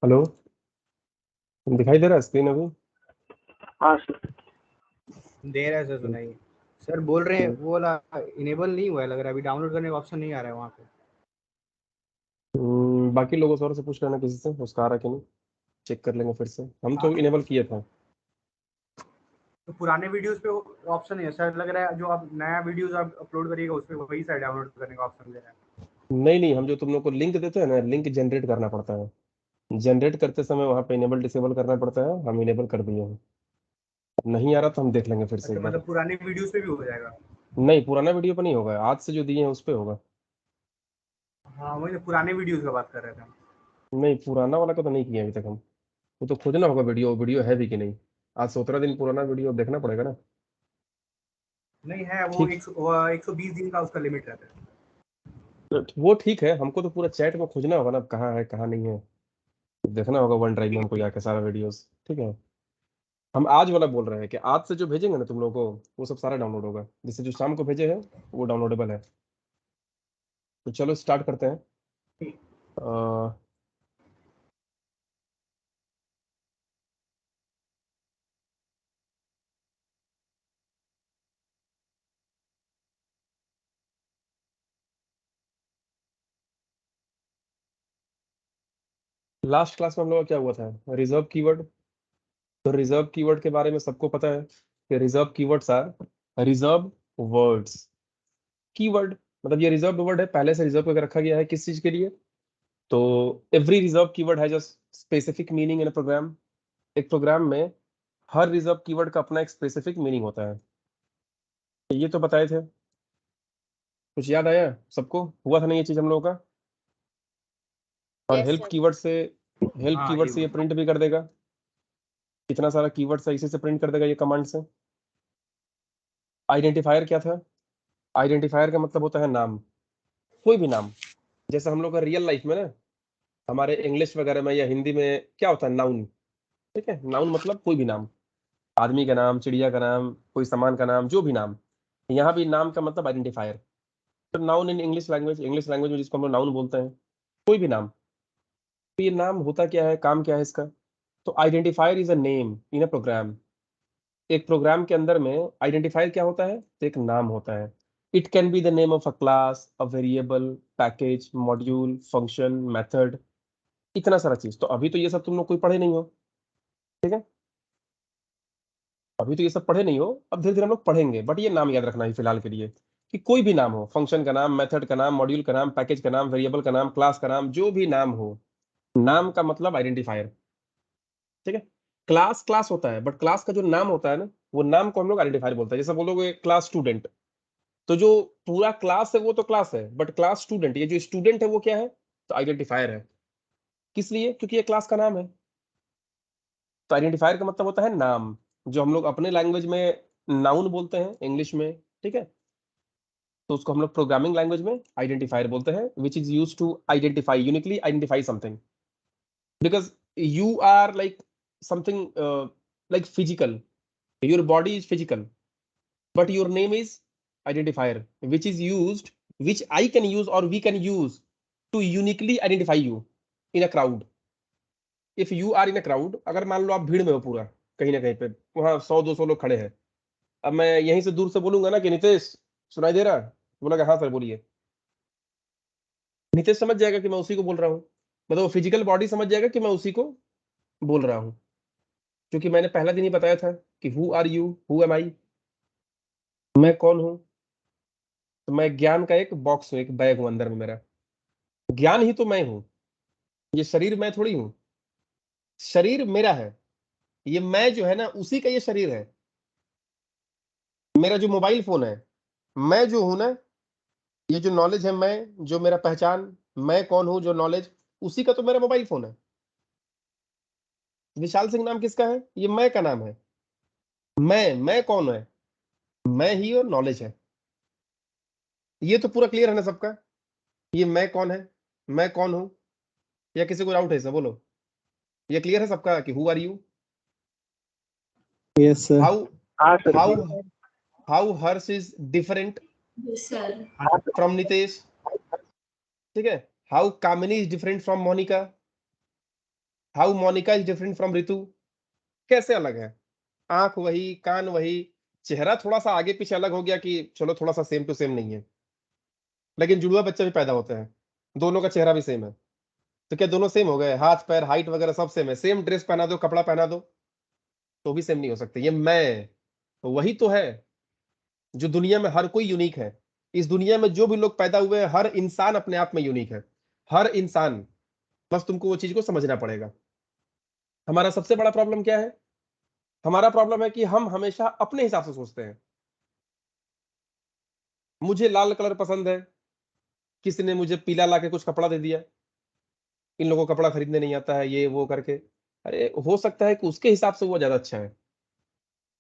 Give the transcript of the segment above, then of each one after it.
Hello, दिखाई दे रहा है स्क्रीन अभी? हाँ सर। दे रहा है सर, सुनाइए। सर बोल रहे हैं वो वाला इनेबल नहीं हुआ है लग रहा है, अभी डाउनलोड करने का ऑप्शन नहीं आ रहा है वहाँ पे। बाकी लोगों से और से पूछ लेना किसी से, उसका आ रहा कि नहीं, चेक कर लेंगे फिर से। हम तो इनेबल किए था। तो पुराने वीडियोस पे ऑप्शन है सर, लग रहा है जो आप नया वीडियोस आप अपलोड करिएगा उस पे वही सर डाउनलोड करने का ऑप्शन दे रहा है। नहीं, हम जो तुम लोग को लिंक देते हैं ना, लिंक जनरेट करना पड़ता है। जनरेट करते समय वहाँ पे इनेबल डिसेबल करना पड़ता है। हम इनेबल कर दिए हैं। नहीं आ रहा तो हम देख लेंगे फिर से अच्छा, एक बार। मतलब पुराने वीडियोस पे भी हो जाएगा? नहीं, पुराना वीडियो पे नहीं होगा, आज से जो दिए हैं उस पे होगा। हाँ वही तो, पुराने वीडियोस का बात कर रहे थे हम। नहीं, पुराना वाला का तो नहीं किया अभी तक हम। वो तो खोजना होगा वीडियो, वीडियो है भी कि नहीं। आज 17 दिन पुराना वीडियो देखना पड़ेगा ना। नहीं है वो, ठीक, 120 दिन का उसका लिमिट रहता है। तो वो ठीक है। हमको तो पूरा चैट में खोजना होगा ना, कहाँ है कहाँ नहीं है। देखना होगा वन ड्राइव में हमको जाके सारा वीडियोस। ठीक है, हम आज वाला बोल रहे हैं कि आज से जो भेजेंगे ना तुम लोगों को, वो सब सारा डाउनलोड होगा। जैसे जो शाम को भेजे हैं वो डाउनलोडेबल है। तो चलो स्टार्ट करते हैं। लास्ट क्लास में हम लोग का क्या हुआ था? Reserve keyword. तो रिजर्व कीवर्ड के बारे में सबको पता है कि reserve keywords are reserve words. Keyword मतलब ये रिजर्व वर्ड है, पहले से रिजर्व करके रखा गया है किस चीज के लिए। तो every reserve keyword has a specific meaning in a program. एक प्रोग्राम में हर रिजर्व कीवर्ड का अपना एक स्पेसिफिक मीनिंग होता है। तो ये तो बताए थे। कुछ याद आया सबको? हुआ था नहीं ये चीज हम लोगों का? और यस हेल्प सर। कीवर्ड से, हेल्प हाँ कीवर्ड से ये प्रिंट भी कर देगा। कितना सारा कीवर्ड है इसी से प्रिंट कर देगा ये कमांड से। आइडेंटिफायर क्या था? आइडेंटिफायर का मतलब होता है नाम, कोई भी नाम। जैसे हम लोग का रियल लाइफ में ना, हमारे इंग्लिश वगैरह में या हिंदी में क्या होता है? नाउन। ठीक है, नाउन मतलब कोई भी नाम, आदमी का नाम, चिड़िया का नाम, कोई सामान का नाम, जो भी नाम। यहाँ भी नाम का मतलब आइडेंटिफायर। तो noun in English language, English language में जिसको हम लोग नाउन बोलते हैं, कोई भी नाम। तो ये नाम होता क्या है, काम क्या है इसका? तो identifier is a name in a program. एक प्रोग्राम के अंदर में आइडेंटिफायर क्या होता है? तो एक नाम होता है। It can be the name of a class, a variable, package, module, function, method, इतना सारा चीज। तो अभी तो ये सब तुम लोग कोई पढ़े नहीं हो। ठीक है, अभी तो ये सब पढ़े नहीं हो, अब धीरे धीरे हम लोग पढ़ेंगे। बट ये नाम याद रखना है फिलहाल के लिए, कि कोई भी नाम हो, फंक्शन का नाम, मेथड का नाम, मॉड्यूल का नाम, पैकेज का नाम, वेरिएबल का नाम, क्लास का नाम, जो भी नाम हो, नाम का मतलब आइडेंटिफायर। ठीक है, क्लास क्लास होता है, बट क्लास का जो नाम होता है ना, वो नाम को हम लोग आइडेंटिफायर बोलते हैं। जैसे बोलोगे क्लास स्टूडेंट, तो जो पूरा क्लास है वो तो क्लास है, बट क्लास स्टूडेंट, ये जो स्टूडेंट है वो क्या है? तो आइडेंटिफायर है। किस लिए? क्योंकि ये क्लास का नाम है। तो आइडेंटिफायर का मतलब होता है नाम, जो हम लोग अपने लैंग्वेज में नाउन बोलते हैं इंग्लिश में। ठीक है, तो उसको हम लोग प्रोग्रामिंग लैंग्वेज में आइडेंटिफायर बोलते हैं, which is use to identify, uniquely identify something. Because you are like something, like physical, your body is physical, but your name is identifier, which is used, which I can use or we can use to uniquely identify you in a crowd. If you are in a crowd, अगर मान लो आप भीड़ में हो पूरा, कहीं ना कहीं पे वहां 100-200 लोग खड़े हैं। अब मैं यहीं से दूर से बोलूंगा ना कि नितेश, सुनाई दे रहा है? बोला हाँ सर बोलिए। नितेश समझ जाएगा कि मैं उसी को बोल रहा हूँ। मतलब वो फिजिकल बॉडी समझ जाएगा कि मैं उसी को बोल रहा हूँ। क्योंकि मैंने पहला दिन ही बताया था कि who are you, who am I, मैं कौन हूँ। तो मैं ज्ञान का एक बॉक्स हूँ, एक बैग हूँ अंदर में मेरा। ज्ञान ही तो मैं हूं, ये शरीर मैं थोड़ी हूं। शरीर मेरा है, ये मैं जो है ना उसी का ये शरीर है। मेरा जो मोबाइल फोन है, मैं जो हूं ना, ये जो नॉलेज है, मैं जो मेरा पहचान, मैं कौन हूं, जो नॉलेज, उसी का तो मेरा मोबाइल फोन है। विशाल सिंह नाम किसका है? ये मैं का नाम है। मैं कौन है? मैं ही और नॉलेज है। ये तो पूरा क्लियर है ना सबका? ये मैं कौन है, मैं कौन हूं, या किसी को डाउट है? सब बोलो, ये क्लियर है सबका कि who are you? Yes sir. How हाँ sir. How Harsh is different yes sir. From Nitesh? ठीक है, how Kamini is different from Monika? How Monika is different from Ritu, कैसे अलग है? आंख वही, कान वही, चेहरा थोड़ा सा आगे पीछे अलग हो गया कि चलो थोड़ा सा सेम टू सेम नहीं है, लेकिन जुड़वा बच्चे भी पैदा होते हैं, दोनों का चेहरा भी सेम है, तो क्या दोनों सेम हो गए? हाथ पैर हाइट वगैरह सब सेम है, सेम ड्रेस पहना दो, कपड़ा पहना दो, तो भी सेम नहीं हो सकते। ये मैं, तो वही तो है जो दुनिया में हर कोई यूनिक है। इस दुनिया में जो भी लोग पैदा हुए हैं, हर इंसान अपने आप में यूनिक है, हर इंसान। बस तुमको वो चीज को समझना पड़ेगा। हमारा सबसे बड़ा प्रॉब्लम क्या है? हमारा प्रॉब्लम है कि हम हमेशा अपने हिसाब से सोचते हैं। मुझे लाल कलर पसंद है, किसी ने मुझे पीला ला के कुछ कपड़ा दे दिया, इन लोगों को कपड़ा खरीदने नहीं आता है, ये वो करके। अरे हो सकता है कि उसके हिसाब से वो ज्यादा अच्छा है,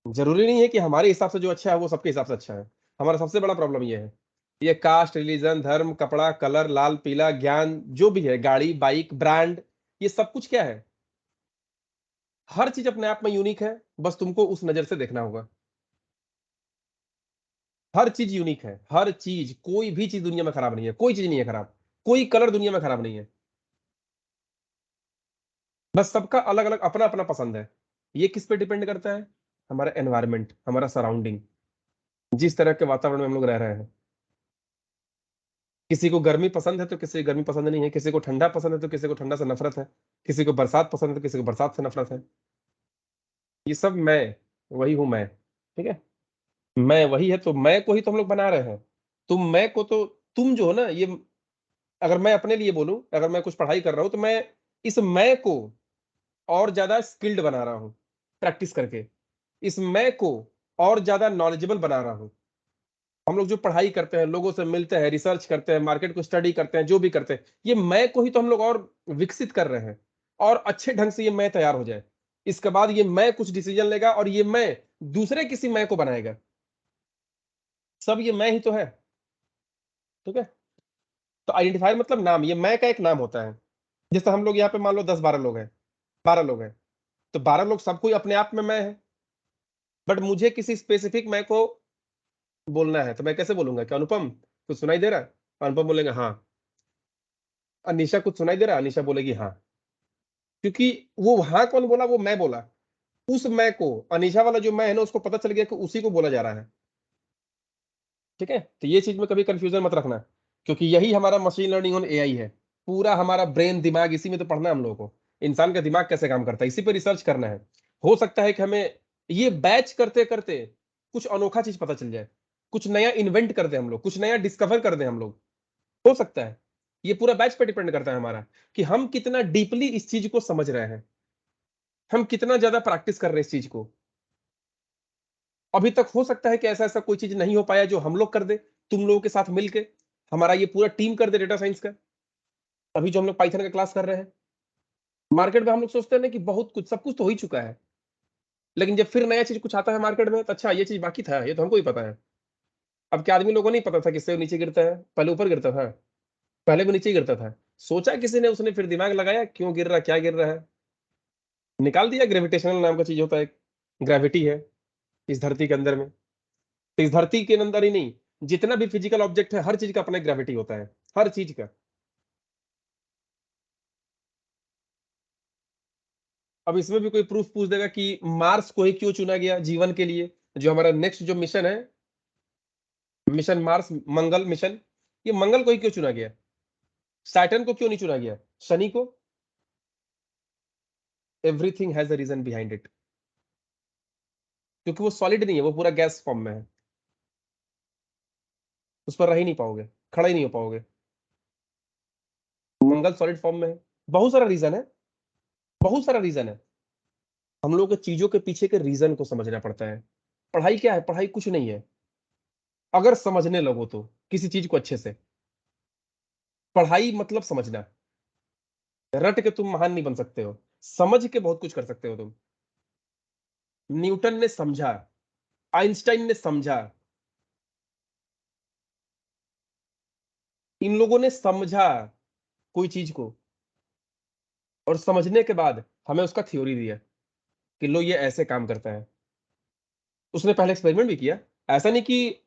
जरूरी नहीं है कि हमारे हिसाब से जो अच्छा है वो सबके हिसाब से अच्छा है। हमारा सबसे बड़ा प्रॉब्लम ये है। ये कास्ट, रिलीजन, धर्म, कपड़ा, कलर, लाल पीला, ज्ञान, जो भी है, गाड़ी बाइक ब्रांड, ये सब कुछ क्या है? हर चीज अपने आप में यूनिक है, बस तुमको उस नजर से देखना होगा। हर चीज यूनिक है, हर चीज, कोई भी चीज दुनिया में खराब नहीं है, कोई चीज नहीं है खराब, कोई कलर दुनिया में खराब नहीं है। बस सबका अलग अलग अपना अपना पसंद है। ये किस पे डिपेंड करता है? हमारा एनवायरमेंट, हमारा सराउंडिंग, जिस तरह के वातावरण में हम लोग रह रहे हैं। किसी को गर्मी पसंद है तो किसी को गर्मी पसंद नहीं है, किसी को ठंडा पसंद है तो किसी को ठंडा से नफरत है, किसी को बरसात पसंद है तो किसी को बरसात से नफरत है। ये सब मैं, वही हूं मैं। ठीक है, मैं वही है, तो मैं को ही तो हम लोग बना रहे हैं। तुम मैं को तो, तुम जो हो ना ये, अगर मैं अपने लिए बोलूं, अगर मैं कुछ पढ़ाई कर रहा हूं तो मैं इस मैं को और ज्यादा स्किल्ड बना रहा हूं प्रैक्टिस करके, इस मैं को और ज्यादा नॉलेजेबल बना रहा हूं। हम लोग जो पढ़ाई करते हैं, लोगों से मिलते हैं, रिसर्च करते हैं, मार्केट को स्टडी करते हैं, जो भी करते हैं, ये मैं को ही तो हम लोग और विकसित कर रहे हैं, और अच्छे ढंग से ये मैं तैयार हो जाए। इसके बाद ये मैं कुछ डिसीजन लेगा और ये मैं दूसरे किसी मैं को बनाएगा। सब ये मैं ही तो है। ठीक है, तो आइडेंटिफायर मतलब नाम, ये मैं का एक नाम होता है। जैसे हम लोग यहाँ पे मान लो 10-12 लोग हैं, 12 लोग हैं, तो 12 लोग सब कोई अपने आप में मैं है, बट मुझे किसी स्पेसिफिक मैं को बोलना है, तो मैं कैसे बोलूंगा? कि अनुपम कुछ सुनाई दे रहा है? अनुपम बोलेगा हाँ। अनिशा कुछ सुनाई दे रहा है? अनिशा बोलेगी हाँ। क्योंकि वो हाँ कौन बोला? वो मैं बोला। उस मैं को, अनिशा वाला जो मैं है ना, उसको पता चल गया कि उसी को बोला जा रहा है। ठीक है, तो ये चीज में कभी कंफ्यूजन मत रखना, क्योंकि यही हमारा मशीन लर्निंग और एआई है। पूरा हमारा ब्रेन दिमाग इसी में तो पढ़ना है हम लोगों को, इंसान का दिमाग कैसे काम करता है, इसी पे रिसर्च करना है। हो सकता है कि हमें ये बैच करते करते कुछ अनोखा चीज पता चल जाए, कुछ नया इन्वेंट कर दे हम लोग, कुछ नया डिस्कवर कर दे हम लोग। हो सकता है। ये पूरा बैच पे डिपेंड करता है हमारा, कि हम कितना डीपली इस चीज को समझ रहे हैं, हम कितना ज्यादा प्रैक्टिस कर रहे हैं इस चीज को। अभी तक हो सकता है कि ऐसा ऐसा कोई चीज नहीं हो पाया जो हम लोग कर दे, तुम लोगों के साथ मिलके, हमारा ये पूरा टीम कर दे डेटा साइंस का। अभी जो हम लोग पाइथन का क्लास कर रहे हैं, मार्केट में हम लोग सोचते हैं ना कि बहुत कुछ, सब कुछ तो हो ही चुका है, लेकिन जब फिर नया चीज कुछ आता है मार्केट में, तो अच्छा ये चीज बाकी था, ये तो हमको ही पता है। अब क्या आदमी लोगों को नहीं पता था कि सेब नीचे गिरता है, पहले ऊपर गिरता था, पहले भी नीचे ही गिरता था। सोचा किसी ने, उसने फिर दिमाग लगाया क्यों गिर रहा, क्या गिर रहा है, निकाल दिया। ग्रेविटेशनल नाम का चीज होता है, ग्रेविटी है इस धरती के अंदर में। तो इस धरती के अंदर ही नहीं, जितना भी फिजिकल ऑब्जेक्ट है, हर चीज का अपना ग्रेविटी होता है, हर चीज का। अब इसमें भी कोई प्रूफ पूछ देगा कि मार्स को ही क्यों चुना गया जीवन के लिए, जो हमारा नेक्स्ट जो मिशन है, मिशन मार्स, मंगल मिशन, ये मंगल को ही क्यों चुना गया? सैटर्न को क्यों नहीं चुना गया, शनि को? Everything has a reason behind it, क्योंकि वो सॉलिड नहीं है, वो पूरा गैस फॉर्म में है, उस पर रह ही नहीं पाओगे, खड़ा ही नहीं हो पाओगे। मंगल सॉलिड फॉर्म में है, बहुत सारा रीजन है, बहुत सारा रीजन है। हम लोग को चीजों के पीछे के रीजन को समझना पड़ता है। पढ़ाई क्या है? पढ़ाई कुछ नहीं है, अगर समझने लगो तो किसी चीज को अच्छे से। पढ़ाई मतलब समझना, रट के तुम महान नहीं बन सकते हो, समझ के बहुत कुछ कर सकते हो तुम। न्यूटन ने समझा, आइंस्टाइन ने समझा, इन लोगों ने समझा कोई चीज को, और समझने के बाद हमें उसका थ्योरी दिया कि लो ये ऐसे काम करता है। उसने पहले एक्सपेरिमेंट भी किया, ऐसा नहीं कि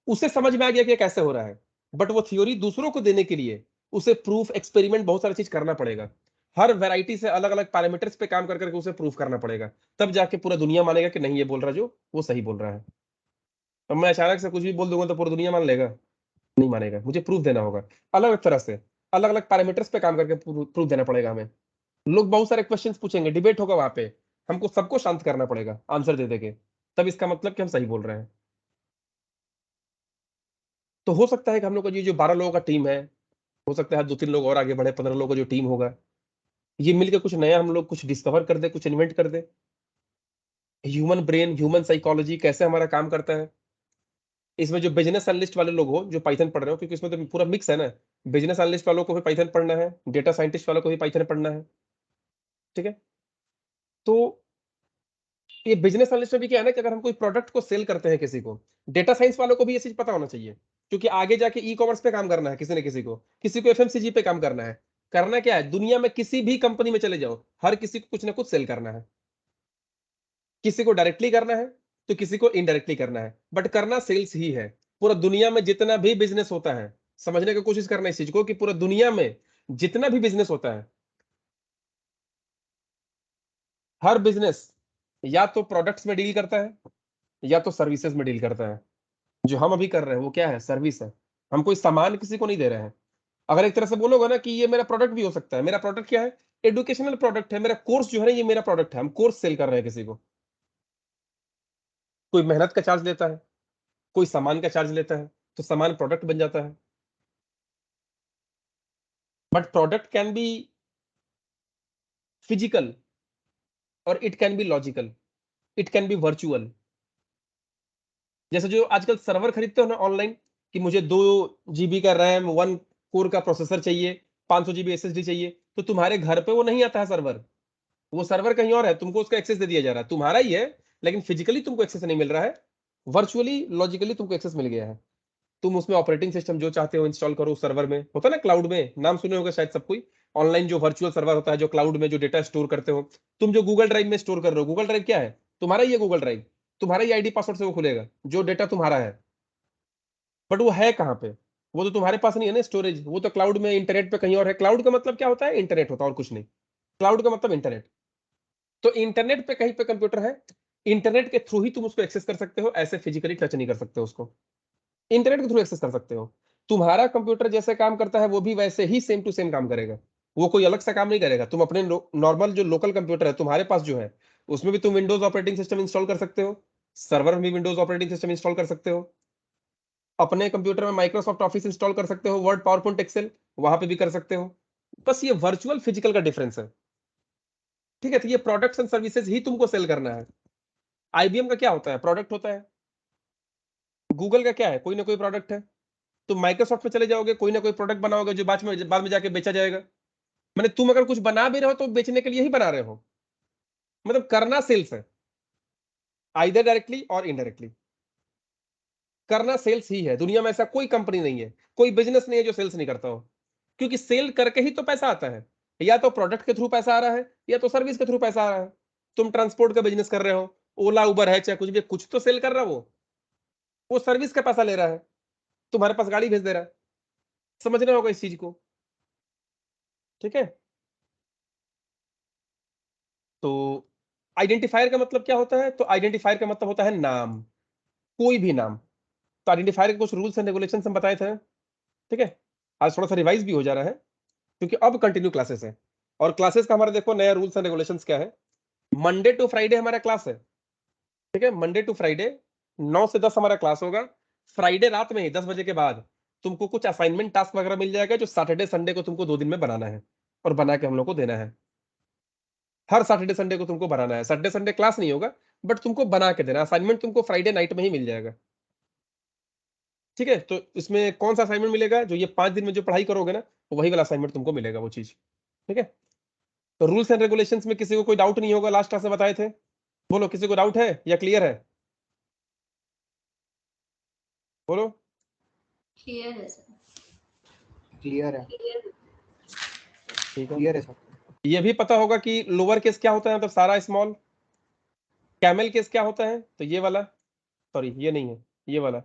उसे समझ में आ गया कि ये कैसे हो रहा है, बट वो थ्योरी दूसरों को देने के लिए उसे प्रूफ, एक्सपेरिमेंट, बहुत सारी चीज करना पड़ेगा। हर वैरायटी से अलग अलग पैरामीटर्स पे काम कर करके उसे प्रूफ करना पड़ेगा, तब जाके पूरा दुनिया मानेगा कि नहीं ये बोल रहा जो वो सही बोल रहा है। अब मैं अचानक से कुछ भी बोल दूंगा तो पूरी दुनिया मान लेगा? नहीं मानेगा, मुझे प्रूफ देना होगा अलग अलग तरह से, अलग अलग पैरामीटर्स पे काम करके प्रूफ देना पड़ेगा हमें। लोग बहुत सारे क्वेश्चंस पूछेंगे, डिबेट होगा वहां पे, हमको सबको शांत करना पड़ेगा आंसर दे देके, तब इसका मतलब कि हम सही बोल रहे हैं। तो हो सकता है कि हम लोग का ये जो 12 लोगों का टीम है, हो सकता है 2-3 लोग और आगे बढ़े, 15 लोगों का जो टीम होगा, ये मिलकर कुछ नया हम लोग कुछ डिस्कवर कर दे, कुछ इन्वेंट कर दे। ह्यूमन ब्रेन, ह्यूमन साइकोलॉजी कैसे हमारा काम करता है। इसमें जो बिजनेस एनालिस्ट वाले लोग हो जो पाइथन पढ़ रहे हो, क्योंकि इसमें तो पूरा मिक्स है ना, बिजनेस एनालिस्ट वालों को भी पाइथन पढ़ना है, डेटा साइंटिस्ट वालों को भी पाइथन पढ़ना है। ठीक है, तो ये बिजनेस एनालिस्ट में भी क्या है ना कि अगर हम कोई प्रोडक्ट को सेल करते हैं किसी को, डेटा साइंस वालों को भी ये चीज पता होना चाहिए, क्योंकि आगे जाके ई कॉमर्स पे काम करना है किसी न किसी को एफएमसीजी पे काम करना है। करना क्या है, दुनिया में किसी भी कंपनी में चले जाओ, हर किसी को कुछ ना कुछ सेल करना है। किसी को डायरेक्टली करना है तो किसी को इनडायरेक्टली करना है, बट करना सेल्स ही है। पूरा दुनिया में जितना भी बिजनेस होता है, समझने की कोशिश करना इस चीज को कि पूरा दुनिया में जितना भी बिजनेस होता है, हर बिजनेस या तो प्रोडक्ट्स में डील करता है या तो सर्विसेज में डील करता है। जो हम अभी कर रहे हैं वो क्या है, सर्विस है। हम कोई सामान किसी को नहीं दे रहे हैं। अगर एक तरह से बोलोगे ना कि ये मेरा प्रोडक्ट भी हो सकता है, मेरा प्रोडक्ट क्या है, एजुकेशनल प्रोडक्ट है, मेरा कोर्स जो है ना ये मेरा प्रोडक्ट है, हम कोर्स सेल कर रहे हैं किसी को। कोई मेहनत का चार्ज लेता है, कोई सामान का चार्ज लेता है, तो सामान प्रोडक्ट बन जाता है। But product can be physical और it can be logical, it can be virtual. जैसे जो आजकल सर्वर खरीदते हो ना ऑनलाइन, कि मुझे 2 GB का रैम, 1 कोर का प्रोसेसर चाहिए, 500 GB SSD चाहिए, तो तुम्हारे घर पे वो नहीं आता है सर्वर। वो सर्वर कहीं और है, तुमको उसका एक्सेस दे दिया जा रहा है, तुम्हारा ही है, लेकिन फिजिकली तुमको एक्सेस नहीं मिल रहा है, वर्चुअली लॉजिकली तुमको एक्सेस मिल गया है। तुम उसमें ऑपरेटिंग सिस्टम जो चाहते हो इंस्टॉल करो, सर्वर में होता है ना, क्लाउड में नाम सुने होगा शायद सब कोई। ऑनलाइन जो वर्चुअल सर्वर होता है, जो क्लाउड में जो डेटा स्टोर करते हो, तुम जो गूगल ड्राइव में स्टोर कर रहे हो, गूगल ड्राइव क्या है, तुम्हारा ही है गूगल ड्राइव, तुम्हारा ही आईडी पासवर्ड से वो खुलेगा, जो डेटा तुम्हारा है। बट वो है कहाँ पे, वो तो तुम्हारे पास नहीं है ना स्टोरेज, वो तो क्लाउड में, इंटरनेट पे कहीं और है। क्लाउड का मतलब क्या होता है, इंटरनेट होता है और कुछ नहीं। क्लाउड का मतलब इंटरनेट। तो इंटरनेट पे कहीं पे कंप्यूटर है, इंटरनेट के थ्रू ही तुम उसको एक्सेस कर सकते हो, ऐसे फिजिकली टच नहीं कर सकते उसको। इंटरनेट के थ्रू एक्सेस कर सकते हो। तुम्हारा कंप्यूटर जैसे काम करता है वो भी वैसे ही सेम टू सेम काम करेगा, वो कोई अलग सा काम नहीं करेगा। तुम अपने नॉर्मल जो लोकल कंप्यूटर है तुम्हारे पास जो है, उसमें भी तुम विंडोज ऑपरेटिंग सिस्टम इंस्टॉल कर सकते हो, सर्वर में भी विंडोज ऑपरेटिंग सिस्टम इंस्टॉल कर सकते हो, अपने कंप्यूटर में माइक्रोसॉफ्ट ऑफिस इंस्टॉल कर सकते हो, वर्ड पावर पॉइंट एक्सेल वहां पे भी कर सकते हो। बस ये वर्चुअल फिजिकल का डिफरेंस है। ठीक है, तो ये प्रोडक्ट्स एंड सर्विसेज ही तुमको सेल करना है। आईबीएम का क्या होता है, प्रोडक्ट होता है। गूगल का क्या है, कोई ना कोई प्रोडक्ट है। तुम माइक्रोसॉफ्ट में चले जाओगे, कोई ना कोई प्रोडक्ट बनाओगे जो बाद में जाके बेचा जाएगा। मैंने तुम अगर कुछ बना भी रहे हो तो बेचने के लिए ही बना रहे हो, मतलब करना सेल्स है, आइदर डायरेक्टली और इनडायरेक्टली। करना सेल्स ही है। दुनिया में ऐसा कोई कंपनी नहीं है, कोई बिजनेस नहीं है जो सेल्स नहीं करता हो, क्योंकि सेल करके ही तो पैसा आता है। या तो प्रोडक्ट के थ्रू पैसा आ रहा है या तो सर्विस के थ्रू पैसा आ रहा है। तुम ट्रांसपोर्ट का बिजनेस कर रहे हो, ओला उबर है चाहे कुछ भी, कुछ तो सेल कर रहा है वो सर्विस का पैसा ले रहा है, तुम्हारे पास गाड़ी भेज दे रहा है। समझना होगा इस चीज को। ठीक है, तो आइडेंटिफायर का मतलब क्या होता है, तो आइडेंटिफायर का मतलब होता है नाम, कोई भी नाम। तो आइडेंटिफायर के कुछ रूल्स एंड रेगुलेशंस हम बताए थे। ठीक है, आज थोड़ा सा रिवाइज भी हो जा रहा है क्योंकि अब कंटिन्यू क्लासेस है। और क्लासेस का हमारा देखो नया रूल्स एंड रेगुलेशंस क्या है। मंडे टू फ्राइडे हमारा क्लास है। ठीक है, मंडे टू फ्राइडे 9 से 10 हमारा क्लास होगा। फ्राइडे रात में ही 10 बजे के बाद तुमको कुछ असाइनमेंट टास्क वगैरह मिल जाएगा, जो सैटरडे संडे को तुमको 2 दिन में बनाना है और बना के हम लोग को देना है। हर सैटरडे संडे को तुमको बनाना है, सैटरडे संडे क्लास नहीं होगा, बट तुमको बना के देना। असाइनमेंट तुमको फ्राइडे नाइट में ही मिल जाएगा। ठीक है, तो इसमें कौन सा असाइनमेंट मिलेगा, जो ये 5 दिन में जो पढ़ाई करोगे ना, वही वाला असाइनमेंट तुमको मिलेगा वो चीज। ठीक है, तो रूल्स एंड रेगुलेशंस में किसी को कोई डाउट नहीं होगा, लास्ट क्लास में बताए थे। बोलो, किसी को डाउट है या क्लियर है, बोलो। क्लियर है सर। क्लियर है, ठीक है, क्लियर है सर। ये भी पता होगा कि लोअर केस क्या होता है, मतलब सारा स्मॉल। कैमल केस क्या होता है, तो ये वाला, सॉरी ये नहीं है, ये वाला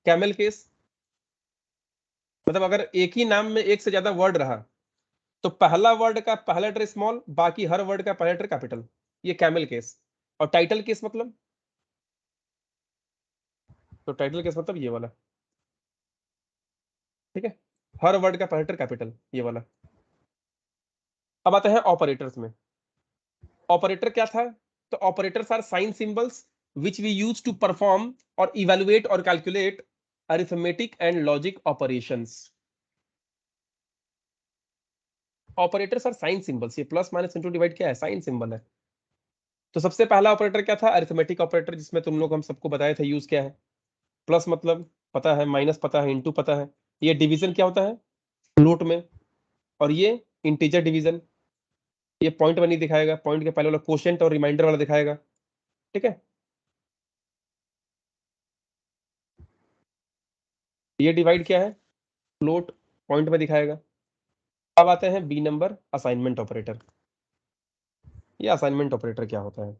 कैमल केस। मतलब अगर एक ही नाम में एक से ज्यादा वर्ड रहा तो पहला वर्ड का पहला लेटर स्मॉल, बाकी हर वर्ड का पहला लेटर कैपिटल, ये कैमल केस। और टाइटल केस मतलब, तो टाइटल केस मतलब ये वाला, ठीक है, हर वर्ड का पहला लेटर कैपिटल, ये वाला। अब आते हैं ऑपरेटर्स में। ऑपरेटर क्या था? तो operators are sign symbols which we use to perform or evaluate or calculate arithmetic and logic operations. Operators are sign symbols, ये प्लस माइनस इंटू डिवाइड क्या है? साइन सिंबल है। तो सबसे पहला ऑपरेटर क्या था? अरिथमेटिक ऑपरेटर, जिसमें तुम लोग हम सबको बताए थे यूज क्या है। प्लस मतलब पता है, माइनस पता है, इंटू पता है। ये डिवीजन क्या होता है? फ्लोट में। और ये इंटीजर डिवीजन, ये पॉइंट बनी दिखाएगा, पॉइंट के पहले वाला कोशेंट और रिमाइंडर वाला दिखाएगा, ठीक है। ये डिवाइड क्या है? फ्लोट, पॉइंट में दिखाएगा। अब आते हैं बी नंबर, असाइनमेंट ऑपरेटर। ये असाइनमेंट ऑपरेटर क्या होता है?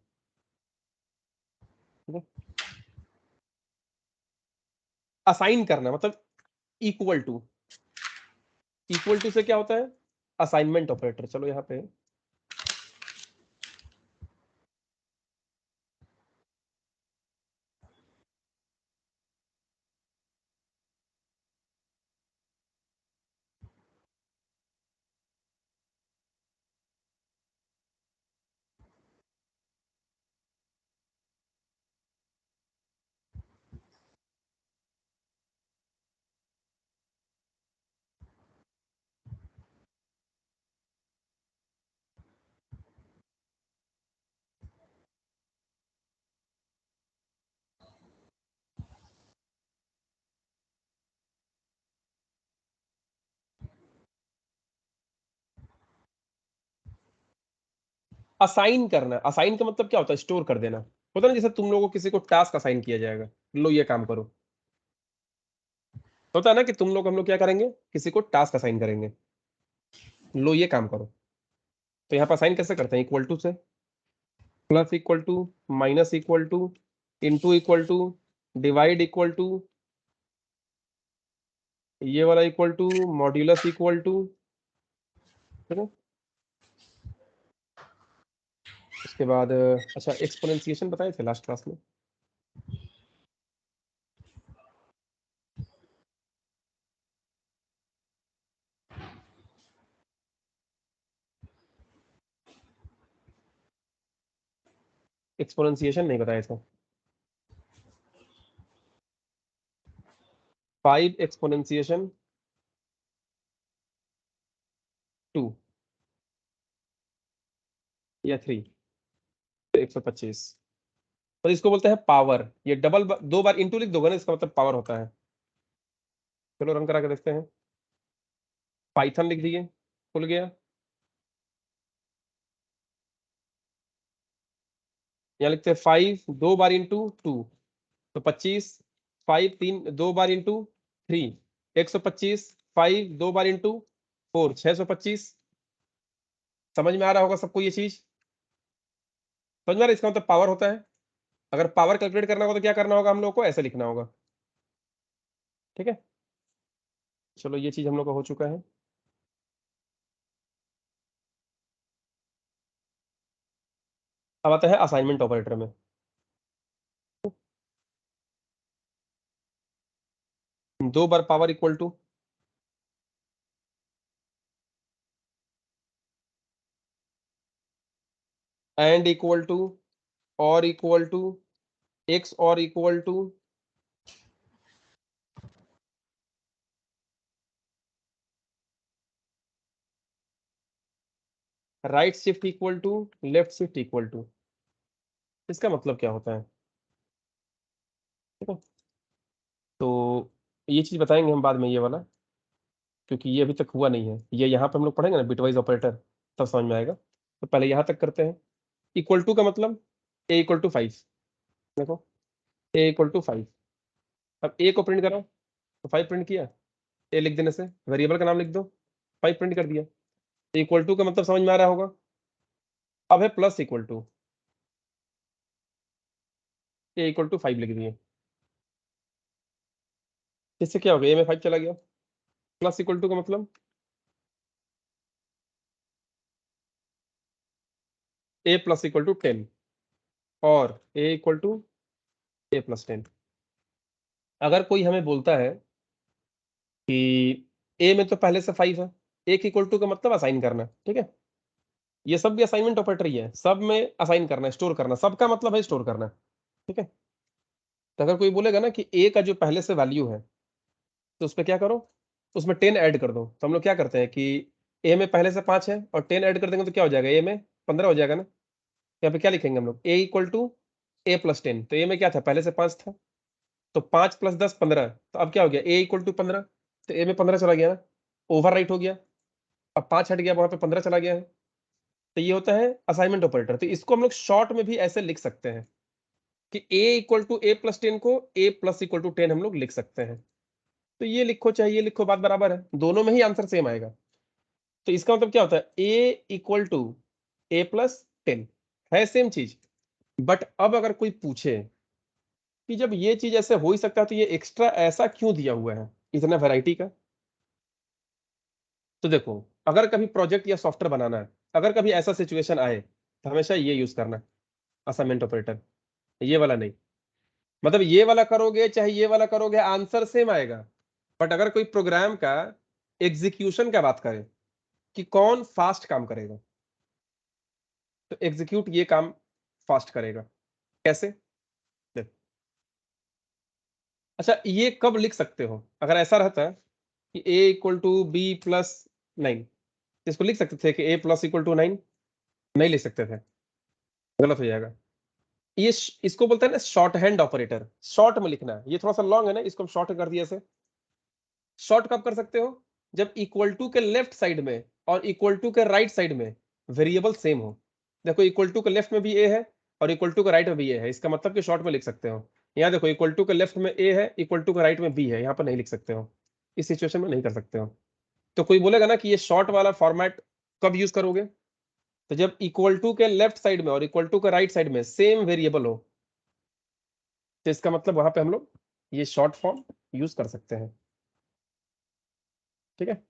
असाइन करना मतलब इक्वल टू, इक्वल टू से क्या होता है? Assignment operator. चलो यहाँ पे असाइन करना, असाइन का मतलब क्या होता है? स्टोर कर देना होता है ना। जैसे तुम लोगों को किसी को टास्क असाइन किया जाएगा, लो ये काम करो, होता है ना कि तुम लोग हम लोग क्या करेंगे? किसी को टास्क असाइन करेंगे, लो ये काम करो। तो यहाँ पर असाइन कैसे करते हैं? इक्वल टू से, plus equal to, minus equal to, into equal to, divide equal to, ये वाला equal to, modulus equal to, ठीक है। उसके बाद अच्छा, एक्सपोनेंशिएशन बताए थे लास्ट क्लास में। एक्सपोनेंशिएशन नहीं बताया था। 5 एक्सपोनेंशिएशन 2 या 3, 125। और इसको बोलते हैं पावर। ये डबल दो बार इंटू लिख दोगे ना, इसका मतलब पावर होता है। चलो रन करा के देखते हैं। पाइथन लिख दिए, खुल गया। यहाँ लिखते हैं 5 दो बार इंटू 2 तो 25, 5 तीन दो बार इंटू 3 125, 5 दो बार इंटू 4 625। समझ में आ रहा होगा सबको ये चीज? समझ में आ रहा है? इसका मतलब पावर होता है। अगर पावर कैलकुलेट करना होगा तो क्या करना होगा? हम लोग को ऐसे लिखना होगा, ठीक है। चलो ये चीज हम लोग का हो चुका है। अब आता है असाइनमेंट ऑपरेटर में। दो बार power equal to, and equal to, or equal to, XOR equal to, right shift equal to, left shift equal to. इसका मतलब क्या होता है? ठीक है, तो ये चीज बताएंगे हम बाद में, ये वाला, क्योंकि ये अभी तक हुआ नहीं है। ये यहाँ पे हम लोग पढ़ेंगे ना बिटवाइज ऑपरेटर, तब समझ में आएगा। तो पहले यहाँ तक करते हैं। इक्वल टू का मतलब ए इक्वल टू 5। देखो, ए इक्वल टू 5। अब ए को प्रिंट करो तो 5 प्रिंट किया, ए लिख देने से वेरिएबल का नाम लिख दो, 5 प्रिंट कर दिया। इक्वल टू का मतलब समझ में आ रहा होगा। अब है plus equal to, a equal to 5 लिख दिए। इससे क्या हो गया? ए में 5 चला गया। प्लस इक्वल टू का मतलब a प्लस इक्वल टू 10 और a equal to a plus 10। अगर कोई हमें बोलता है कि a में तो पहले से 5 है, एक इक्वल टू का मतलब असाइन करना, ठीक है, ये सब भी असाइनमेंट ऑपरेटर ही है, सब में असाइन करना है, स्टोर करना, सबका मतलब है स्टोर करना, ठीक है। तो अगर कोई बोलेगा ना कि a का जो पहले से वैल्यू है तो उस पर क्या करो, उसमें 10 ऐड कर दो। तो हम लोग क्या करते हैं कि a में पहले से 5 है और 10 ऐड कर देंगे तो क्या हो जाएगा, a में 15 हो जाएगा ना। यहाँ पे क्या लिखेंगे हम लोग, a equal to a plus 10। तो a में क्या था, पहले से 5 था, तो 5 प्लस 10 15। तो अब क्या हो गया, a इक्वल टू 15, तो a में 15 चला गया ना, ओवर राइट हो गया, अब 5 हट गया, वहां पे 15 चला गया है। तो ये होता है असाइनमेंट ऑपरेटर। तो इसको हम लोग शॉर्ट में भी ऐसे लिख सकते हैं कि a equal to a plus 10 को a प्लस इक्वल टू 10 हम लोग लिख सकते हैं। तो ये लिखो चाहे ये लिखो, बात बराबर है, दोनों में ही आंसर सेम आएगा। तो इसका मतलब क्या होता है, a equal to a plus 10 है सेम चीज। बट अब अगर कोई पूछे कि जब ये चीज ऐसे हो ही सकता है तो ये एक्स्ट्रा ऐसा क्यों दिया हुआ है इतना वैरायटी का। तो देखो, अगर कभी प्रोजेक्ट या सॉफ्टवेयर बनाना है, अगर कभी ऐसा सिचुएशन आए तो हमेशा ये यूज करना, असाइनमेंट ऑपरेटर, ये वाला नहीं। मतलब ये वाला करोगे चाहे ये वाला करोगे आंसर सेम आएगा। बट अगर कोई प्रोग्राम का एग्जीक्यूशन का बात करें कि कौन फास्ट काम करेगा, तो एग्जीक्यूट ये काम फास्ट करेगा। कैसे, देखो, अच्छा ये कब लिख सकते हो, अगर ऐसा रहता है कि a equal to b plus 9, इसको लिख सकते थे कि a प्लस इक्वल टू 9, नहीं लिख सकते थे, गलत हो जाएगा। ये इसको बोलते हैं ना शॉर्ट हैंड ऑपरेटर, शॉर्ट में लिखना है। ये थोड़ा सा लॉन्ग है ना, इसको हम शॉर्ट कर दिया ऐसे। शॉर्ट कब कर सकते हो, जब इक्वल टू के लेफ्ट साइड में और इक्वल टू के राइट साइड में वेरिएबल सेम हो। देखो इक्वल टू के लेफ्ट में भी ए है और इक्वल टू के राइट में भी ए है, इसका मतलब कि शॉर्ट में लिख सकते हो। यहाँ देखो इक्वल टू के लेफ्ट में ए है, इक्वल टू के राइट में बी है, यहाँ पर नहीं लिख सकते हो, इस सिचुएशन में नहीं कर सकते हो। तो कोई बोलेगा ना कि ये शॉर्ट वाला फॉर्मेट कब यूज करोगे, तो जब इक्वल टू के लेफ्ट साइड में और इक्वल टू के राइट साइड में सेम वेरिएबल हो, तो इसका मतलब वहां पे हम लोग ये शॉर्ट फॉर्म यूज कर सकते हैं, ठीक है।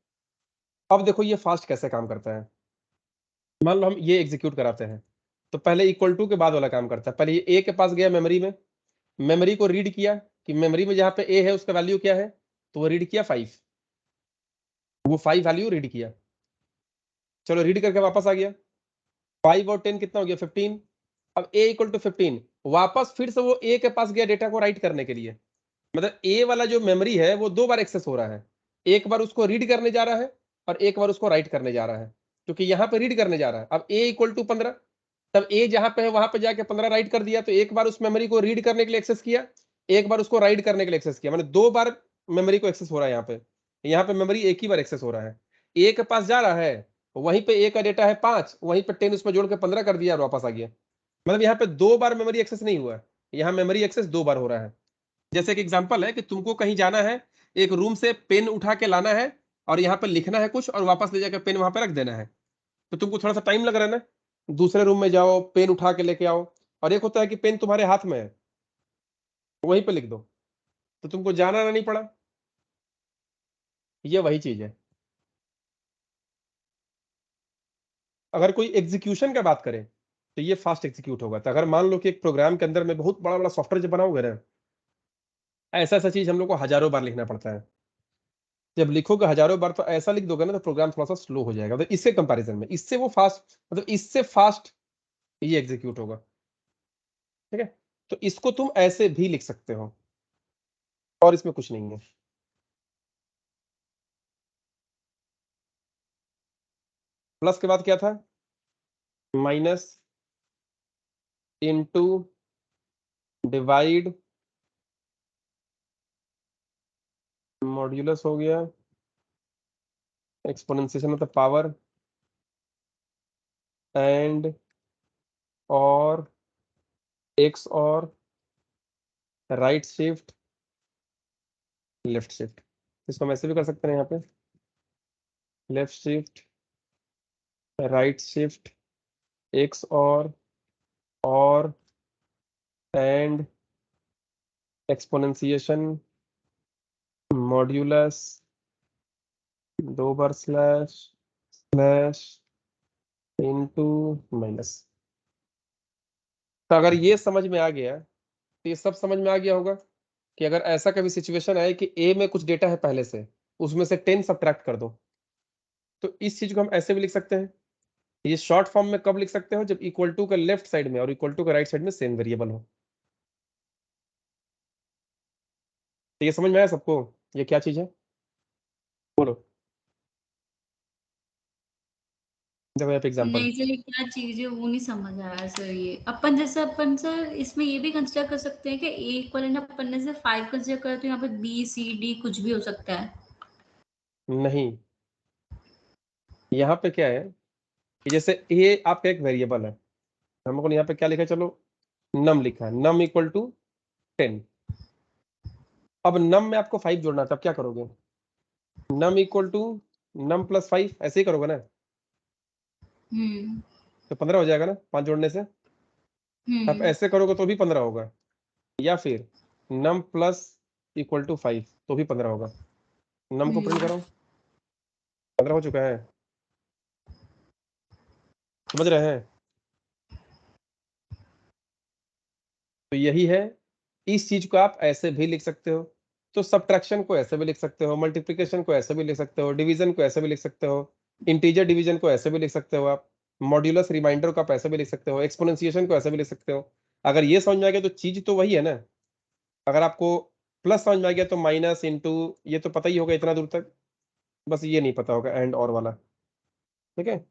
अब देखो ये फास्ट कैसे काम करता है। मान लो हम ये एग्जीक्यूट कराते हैं, तो पहले इक्वल टू के बाद वाला काम करता है। पहले ये ए के पास गया मेमोरी में, मेमोरी को रीड किया कि मेमोरी में जहां पे ए है उसका वैल्यू क्या है, तो वो रीड किया 5, वो 5 वैल्यू रीड किया। चलो रीड करके वापस आ गया, 5 और 10 कितना हो गया 15। अब ए इक्वल टू 15, वापस फिर से वो ए के पास गया डेटा को राइट करने के लिए। मतलब ए वाला जो मेमोरी है वो 2 बार एक्सेस हो रहा है, एक बार उसको रीड करने जा रहा है और एक बार उसको राइट करने जा रहा है। क्योंकि यहाँ पे रीड करने जा रहा है, अब ए इक्वल टू 15, तब ए जहां पे है वहां पे जाके 15 राइट कर दिया, तो एक बार उस मेमोरी को रीड करने के लिए एक्सेस किया, एक बार उसको राइट करने के लिए एक्सेस किया, मतलब 2 बार मेमोरी को एक्सेस हो रहा है। यहाँ पे मेमोरी एक ही बार एक्सेस हो रहा है, ए के पास जा रहा है, वहीं पे ए का डेटा है 5, वहीं पे 10 उसमें जोड़ के 15 कर दिया और वापस आ गया। मतलब यहाँ पे 2 बार मेमोरी एक्सेस नहीं हुआ है, यहाँ मेमोरी एक्सेस 2 बार हो रहा है। जैसे एक एग्जांपल है कि तुमको कहीं जाना है, एक रूम से पेन उठा के लाना है और यहाँ पे लिखना है कुछ और वापस ले जाकर पेन वहां पे रख देना है, तो तुमको थोड़ा सा टाइम लग रहा है ना, दूसरे रूम में जाओ पेन उठा के लेके आओ। और एक होता है कि पेन तुम्हारे हाथ में है, वहीं पे लिख दो, तो तुमको जाना ना नहीं पड़ा। ये वही चीज है। अगर कोई एग्जीक्यूशन का बात करें तो ये फास्ट एग्जीक्यूट होगा। तो अगर मान लो कि एक प्रोग्राम के अंदर में बहुत बड़ा बड़ा सॉफ्टवेयर जब बनाओगे ना, ऐसा ऐसा चीज हम लोग को हजारों बार लिखना पड़ता है। जब लिखोगे हजारों बार तो ऐसा लिख दोगे ना तो प्रोग्राम थोड़ा सा स्लो हो जाएगा। तो इससे कंपैरिजन में इससे वो फास्ट, मतलब इससे फास्ट ये एग्जीक्यूट होगा, ठीक है। तो इसको तुम ऐसे भी लिख सकते हो और इसमें कुछ नहीं है। प्लस के बाद क्या था, माइनस, इनटू, डिवाइड, मॉड्यूलस हो गया, एक्सपोनेंशियल मतलब power, and, or, XOR, right shift, left shift. इसको हम ऐसे भी कर सकते हैं, यहाँ पे left shift, right shift, XOR, and, exponentiation, modulus, 2 बार स्लैश, स्लैश, इनटू, माइनस। तो अगर ये समझ में आ गया तो ये सब समझ में आ गया होगा कि अगर ऐसा कभी सिचुएशन आए कि ए में कुछ डेटा है पहले से, उसमें से 10 सब्ट्रैक्ट कर दो, तो इस चीज को हम ऐसे भी लिख सकते हैं। ये शॉर्ट फॉर्म में कब लिख सकते हो? जब इक्वल टू का लेफ्ट साइड में और इक्वल टू का राइट साइड में सेम वेरिएबल हो। तो ये समझ में आया सबको ये क्या चीज है? बोलो। देखो यहाँ पे एग्जाम्पल। नहीं सर, ये क्या चीज है वो नहीं समझ आया सर। ये अपन जैसे अपन सर इसमें ये भी कंसिडर कर सकते हैं कि ए इक्वल है ना, अपन ने से 5 कंसिडर करा तो यहाँ पे बी सी डी कुछ भी हो सकता है। नहीं, यहाँ पे क्या है कि जैसे ए आपका एक वेरिएबल है, हमको यहाँ पे क्या लिखा है, चलो नम लिखा है, नम इक्वल टू 10। अब नम में आपको 5 जोड़ना था, अब क्या करोगे? Num equal to num plus 5 ऐसे ही करोगे ना, तो 15 हो जाएगा ना 5 जोड़ने से। आप ऐसे करोगे तो भी 15 होगा, या फिर नम प्लस इक्वल टू 5 तो भी 15 होगा। नम को प्रिंट करो, 15 हो चुका है। समझ रहे हैं? तो यही है, इस चीज को आप ऐसे भी लिख सकते हो। तो सब्ट्रैक्शन को ऐसे भी लिख सकते हो, मल्टीप्लिकेशन को ऐसे भी लिख सकते हो, डिवीजन को ऐसे भी लिख सकते हो, इंटीजर डिवीजन को ऐसे भी लिख सकते हो आप, मॉड्यूलस रिमाइंडर को आप ऐसे भी लिख सकते हो, एक्सपोनेंशिएशन को ऐसे भी लिख सकते हो। अगर ये समझ में आ गया तो चीज तो वही है ना। अगर आपको प्लस समझ में आ गया तो माइनस इंटू ये तो पता ही होगा इतना दूर तक, बस ये नहीं पता होगा एंड और वाला। ठीक है,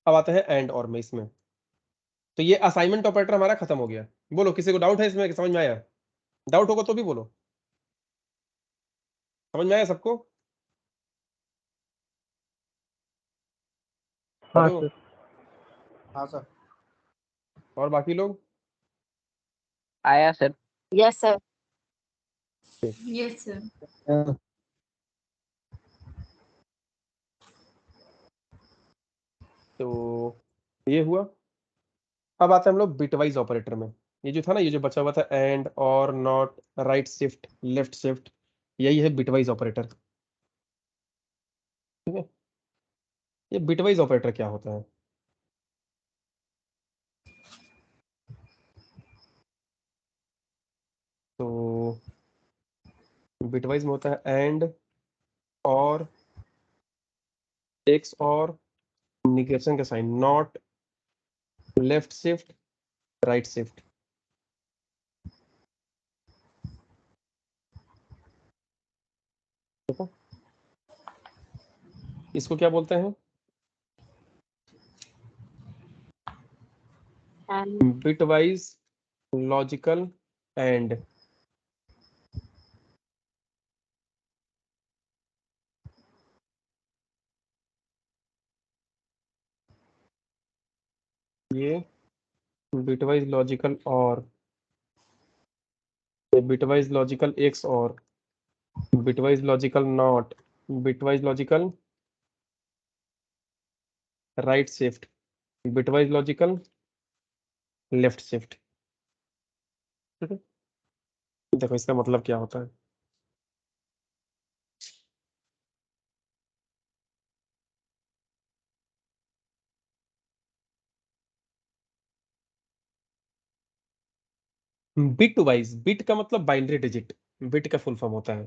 अब आते हैं एंड और में इसमें। तो ये असाइनमेंट ऑपरेटर हमारा खत्म हो गया। बोलो किसी को डाउट है इसमें कि समझ में आया? डाउट होगा तो भी बोलो। समझ में आया सबको? हाँ हेलो, सर। हाँ सर। और बाकी लोग? आया sir. Yes sir. Yes sir. तो ये हुआ। अब आते हैं हम लोग बिटवाइज ऑपरेटर में। ये जो था ना, ये जो बचा हुआ था एंड और not right shift left shift, यही है बिटवाइज ऑपरेटर। ठीक है, ये बिटवाइज ऑपरेटर क्या होता है? तो बिटवाइज में होता है and or XOR negation का sign, not left shift right shift. देखो इसको क्या बोलते हैं? Bitwise logical and. ये bitwise logical or, bitwise logical XOR bitwise logical not, bitwise logical right shift, bitwise logical left shift. ठीक है, देखो इसका मतलब क्या होता है। बिट वाइज, बिट का मतलब बाइनरी डिजिट, बिट का फुल फॉर्म होता है,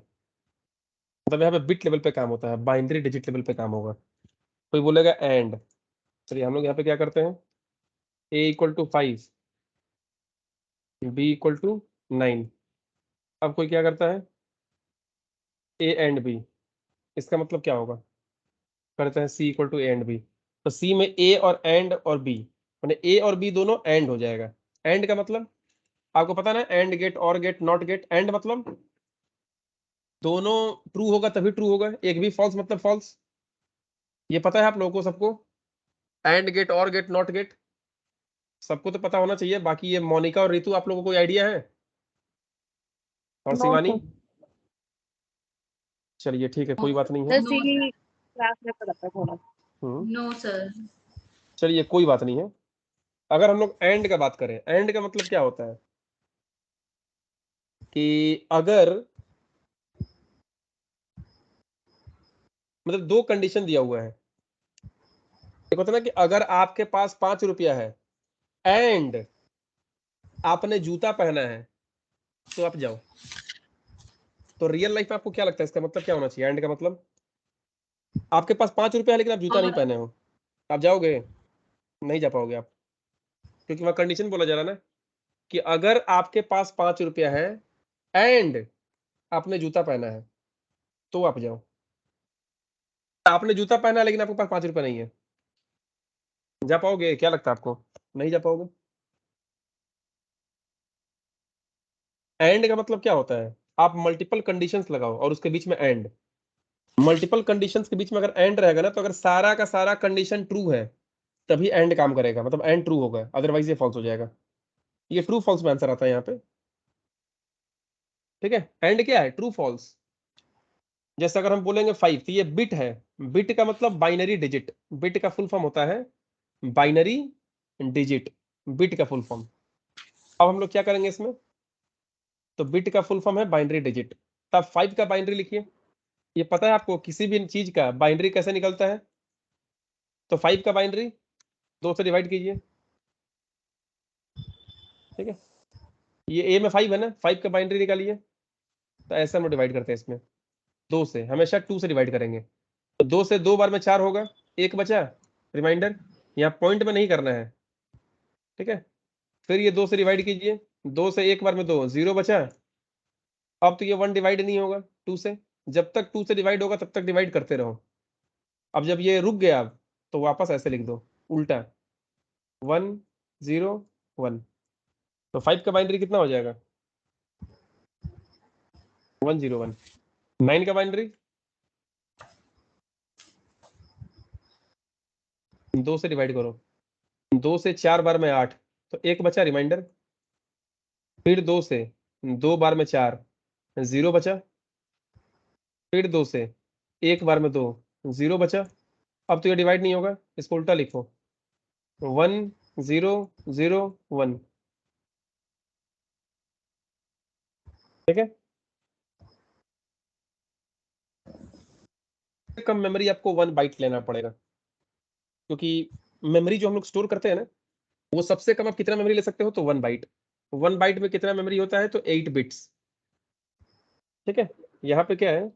मतलब यहाँ पे बिट लेवल पे काम होता है, बाइनरी डिजिट लेवल पे काम होगा। कोई बोलेगा एंड, चलिए हम लोग यहाँ पे क्या करते हैं, A equal to 5, B equal to 9। अब कोई क्या करता है, ए एंड बी, इसका मतलब क्या होगा, करते हैं C equal to A and B. तो सी में ए और एंड और बी, मैंने ए और बी दोनों एंड हो जाएगा। एंड का मतलब आपको पता ना, एंड गेट और गेट नॉट गेट, एंड मतलब दोनों ट्रू होगा तभी ट्रू होगा, एक भी फॉल्स मतलब फॉल्स। ये पता है आप लोगों को सबको, एंड गेट और गेट नॉट गेट सबको तो पता होना चाहिए। बाकी ये मोनिका और रितु आप लोगों को कोई आइडिया है? और शिवानी? चलिए ठीक है, कोई बात नहीं है। क्लास में पढ़ा था थोड़ा। No sir. चलिए कोई बात नहीं है। अगर हम लोग एंड का बात करें, एंड का मतलब क्या होता है कि अगर मतलब दो कंडीशन दिया हुआ है, देखो तो ना कि अगर आपके पास 5 रुपया है एंड आपने जूता पहना है तो आप जाओ। तो रियल लाइफ में आपको क्या लगता है इसका मतलब क्या होना चाहिए? एंड का मतलब आपके पास 5 रुपया है लेकिन आप जूता नहीं पहने हो, आप जाओगे? नहीं जा पाओगे आप, क्योंकि वहां कंडीशन बोला जा रहा है ना कि अगर आपके पास 5 रुपया है एंड आपने जूता पहना है तो आप जाओ। आपने जूता पहना है लेकिन आपके पास 5 रुपया नहीं है, जा पाओगे? क्या लगता है आपको? नहीं जा पाओगे। एंड का मतलब क्या होता है? आप मल्टीपल कंडीशंस लगाओ और उसके बीच में एंड। मल्टीपल कंडीशंस के बीच में अगर एंड रहेगा ना, तो अगर सारा का सारा कंडीशन ट्रू है तभी एंड काम करेगा, मतलब एंड ट्रू होगा, अदरवाइज ये फॉल्स हो जाएगा। ये ट्रू फॉल्स में आंसर आता है यहाँ पे। ठीक है, एंड क्या है? True false. जैसे अगर हम बोलेंगे 5 तो ये बिट है। बिट का मतलब बाइनरी डिजिट। बिट का फुल फॉर्म होता है बाइनरी डिजिट, बिट का फुल फॉर्म। अब हम लोग क्या करेंगे इसमें? तो बिट का फुल फॉर्म है बाइनरी डिजिट, तब 5 का बाइनरी लिखिए। ये पता है आपको किसी भी चीज का बाइनरी कैसे निकलता है? तो 5 का बाइनरी 2 से डिवाइड कीजिए। ठीक है, ये ए में 5 है ना, 5 का बाइनरी निकालिए। तो ऐसे हम लोग डिवाइड करते हैं इसमें 2 से, हमेशा 2 से डिवाइड करेंगे। तो 2 से 2 बार में 4 होगा, एक बचा रिमाइंडर, यहाँ पॉइंट में नहीं करना है। ठीक है, फिर ये 2 से डिवाइड कीजिए, 2 से एक बार में 2, 0 बचा। अब तो ये 1 डिवाइड नहीं होगा 2 से, जब तक 2 से डिवाइड होगा तब तक डिवाइड करते रहो। अब जब ये रुक गया तो वापस ऐसे लिख दो उल्टा, 1 0 1। तो 5 का बाइनरी कितना हो जाएगा? 1 0 1। 9 का बाइनरी 2 से डिवाइड करो, 2 से 4 बार में 8, तो एक बचा रिमाइंडर। फिर 2 से 2 बार में 4, 0 बचा। फिर 2 से एक बार में 2, 0 बचा। अब तो ये डिवाइड नहीं होगा, इसको उल्टा लिखो, 1 0 0 1। ठीक है, कम मेमोरी आपको 1 बाइट लेना पड़ेगा, क्योंकि मेमोरी जो हम लोग स्टोर करते हैं ना, वो सबसे कम आप कितना मेमोरी ले सकते हो? तो 1 बाइट। 1 बाइट में कितना मेमोरी होता है? तो 8 बिट्स। ठीक है, यहाँ पे क्या है?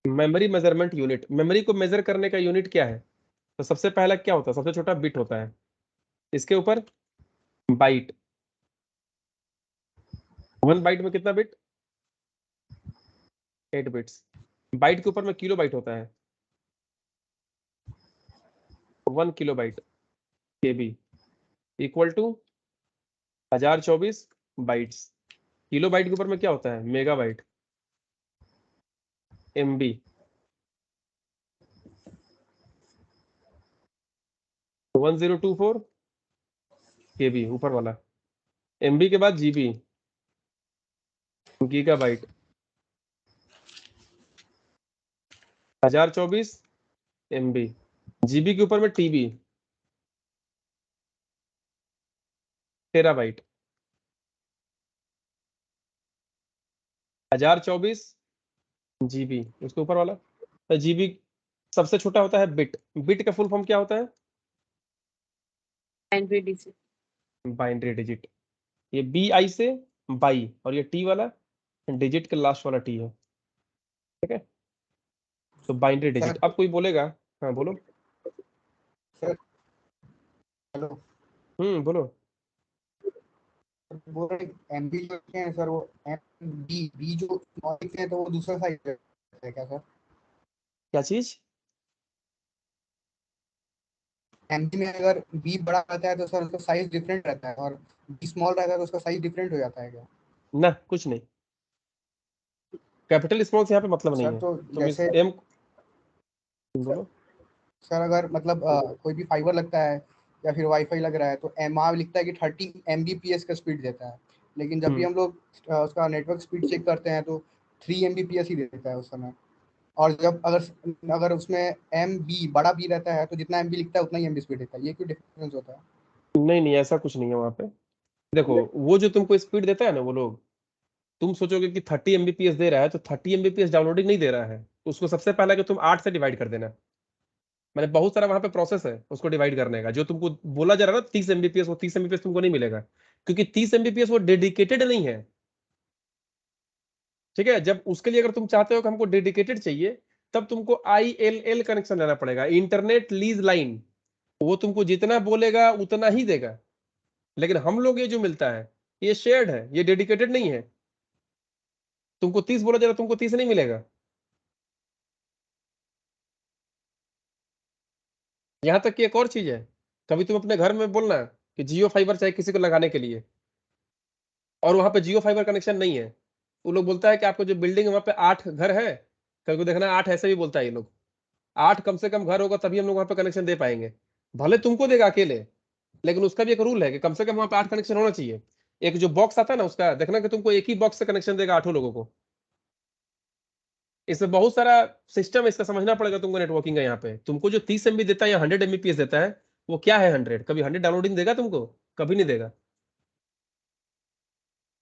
Memory measurement unit. मेमोरी को मेजर करने का यूनिट क्या है? तो सबसे पहला क्या होता है? सबसे छोटा बिट होता है, इसके ऊपर बाइट। 1 बाइट में कितना बिट? 8 बिट्स। बाइट के ऊपर में किलो बाइट होता है, 1 kilobyte KB equal to 1024 bytes. Kilobyte के ऊपर में क्या होता है? Mega bite, MB. 1024 केबी ऊपर वाला, एमबी के बाद जीबी, गीगाबाइट, 1024 एमबी। जीबी के ऊपर में टीबी, टेराबाइट, 1024 जीबी उसके ऊपर वाला। तो जीबी सबसे छोटा होता है बिट। बिट का फुल फॉर्म क्या होता है? Binary digit. Binary digit. ये बी आई से बाई, और ये टी वाला डिजिट के लास्ट वाला टी है। ठीक है, तो बाइनरी डिजिट। अब कोई बोलेगा, हाँ बोलो। सर हेलो, बोलो। वो एमबी जो लिखे हैं सर, वो एमबी बी जो लिखते हैं तो वो दूसरा साइज है क्या सर? क्या चीज? एमबी में अगर बी बड़ा रहता है तो सर उसका साइज डिफरेंट रहता है, और बी स्मॉल रहता है तो उसका साइज डिफरेंट हो जाता है क्या? ना, कुछ नहीं, कैपिटल स्मॉल से यहाँ पे मतलब नहीं सर है। तो तो मीन्स जैसे एम, बोलो। सर अगर मतलब कोई भी फाइबर लगता है या फिर वाईफाई लग रहा है तो वहाँ लिखता है कि 30 Mbps का स्पीड देता है, लेकिन जब भी हम लोग उसका नेटवर्क स्पीड चेक करते हैं तो 3 Mbps ही देता है उस समय। और जब अगर उसमें एम बी बड़ा बी रहता है तो जितना एम बी लिखता है उतना ही एमबी स्पीड देता है। ये क्यों डिफरेंस होता है? नहीं नहीं, ऐसा कुछ नहीं है वहाँ पे। देखो, वो जो तुमको स्पीड देता है ना वो लोग, तुम सोचोगे कि 30 Mbps दे रहा है, तो 30 Mbps डाउनलोडिंग नहीं दे रहा है, तो उसको सबसे पहले कि तुम 8 से डिवाइड कर देना। मैंने बहुत सारा वहां पे प्रोसेस है उसको डिवाइड करने का। जो तुमको बोला जा रहा है ना 30 Mbps, वो 30 Mbps तुमको नहीं मिलेगा, क्योंकि 30 Mbps वो डेडिकेटेड नहीं है। ठीक है, जब उसके लिए अगर तुम चाहते हो कि हमको डेडिकेटेड चाहिए, तब तुमको ILL कनेक्शन लेना पड़ेगा, इंटरनेट लीज लाइन। वो तुमको जितना बोलेगा उतना ही देगा। लेकिन हम लोग ये जो मिलता है ये शेयर्ड है, ये डेडिकेटेड नहीं है। तुमको 30 बोला जा रहा है, तुमको 30 नहीं मिलेगा। यहां तक कि एक और चीज है, कभी तुम अपने घर में बोलना कि जियो फाइबर चाहिए किसी को लगाने के लिए, और वहां पे जियो फाइबर कनेक्शन नहीं है, वो लोग बोलता है कि आपको जो बिल्डिंग है वहां पे 8 घर है, कभी को देखना 8 ऐसे भी बोलता है ये लोग। 8 कम से कम घर होगा तभी हम लोग वहां पे कनेक्शन दे पाएंगे। भले तुमको देगा अकेले, लेकिन उसका भी एक रूल है कि कम से कम वहां पे 8 कनेक्शन होना चाहिए। एक जो बॉक्स आता है ना, उसका देखना कि तुमको एक ही बॉक्स से कनेक्शन देगा 8 लोगों को। इसमें बहुत सारा सिस्टम है, इसका समझना पड़ेगा तुमको। नेटवर्किंग है यहाँ पे, तुमको जो 30 MB देता है या 100 Mbps देता है, वो क्या है 100? कभी 100 डाउनलोडिंग देगा तुमको? कभी नहीं देगा।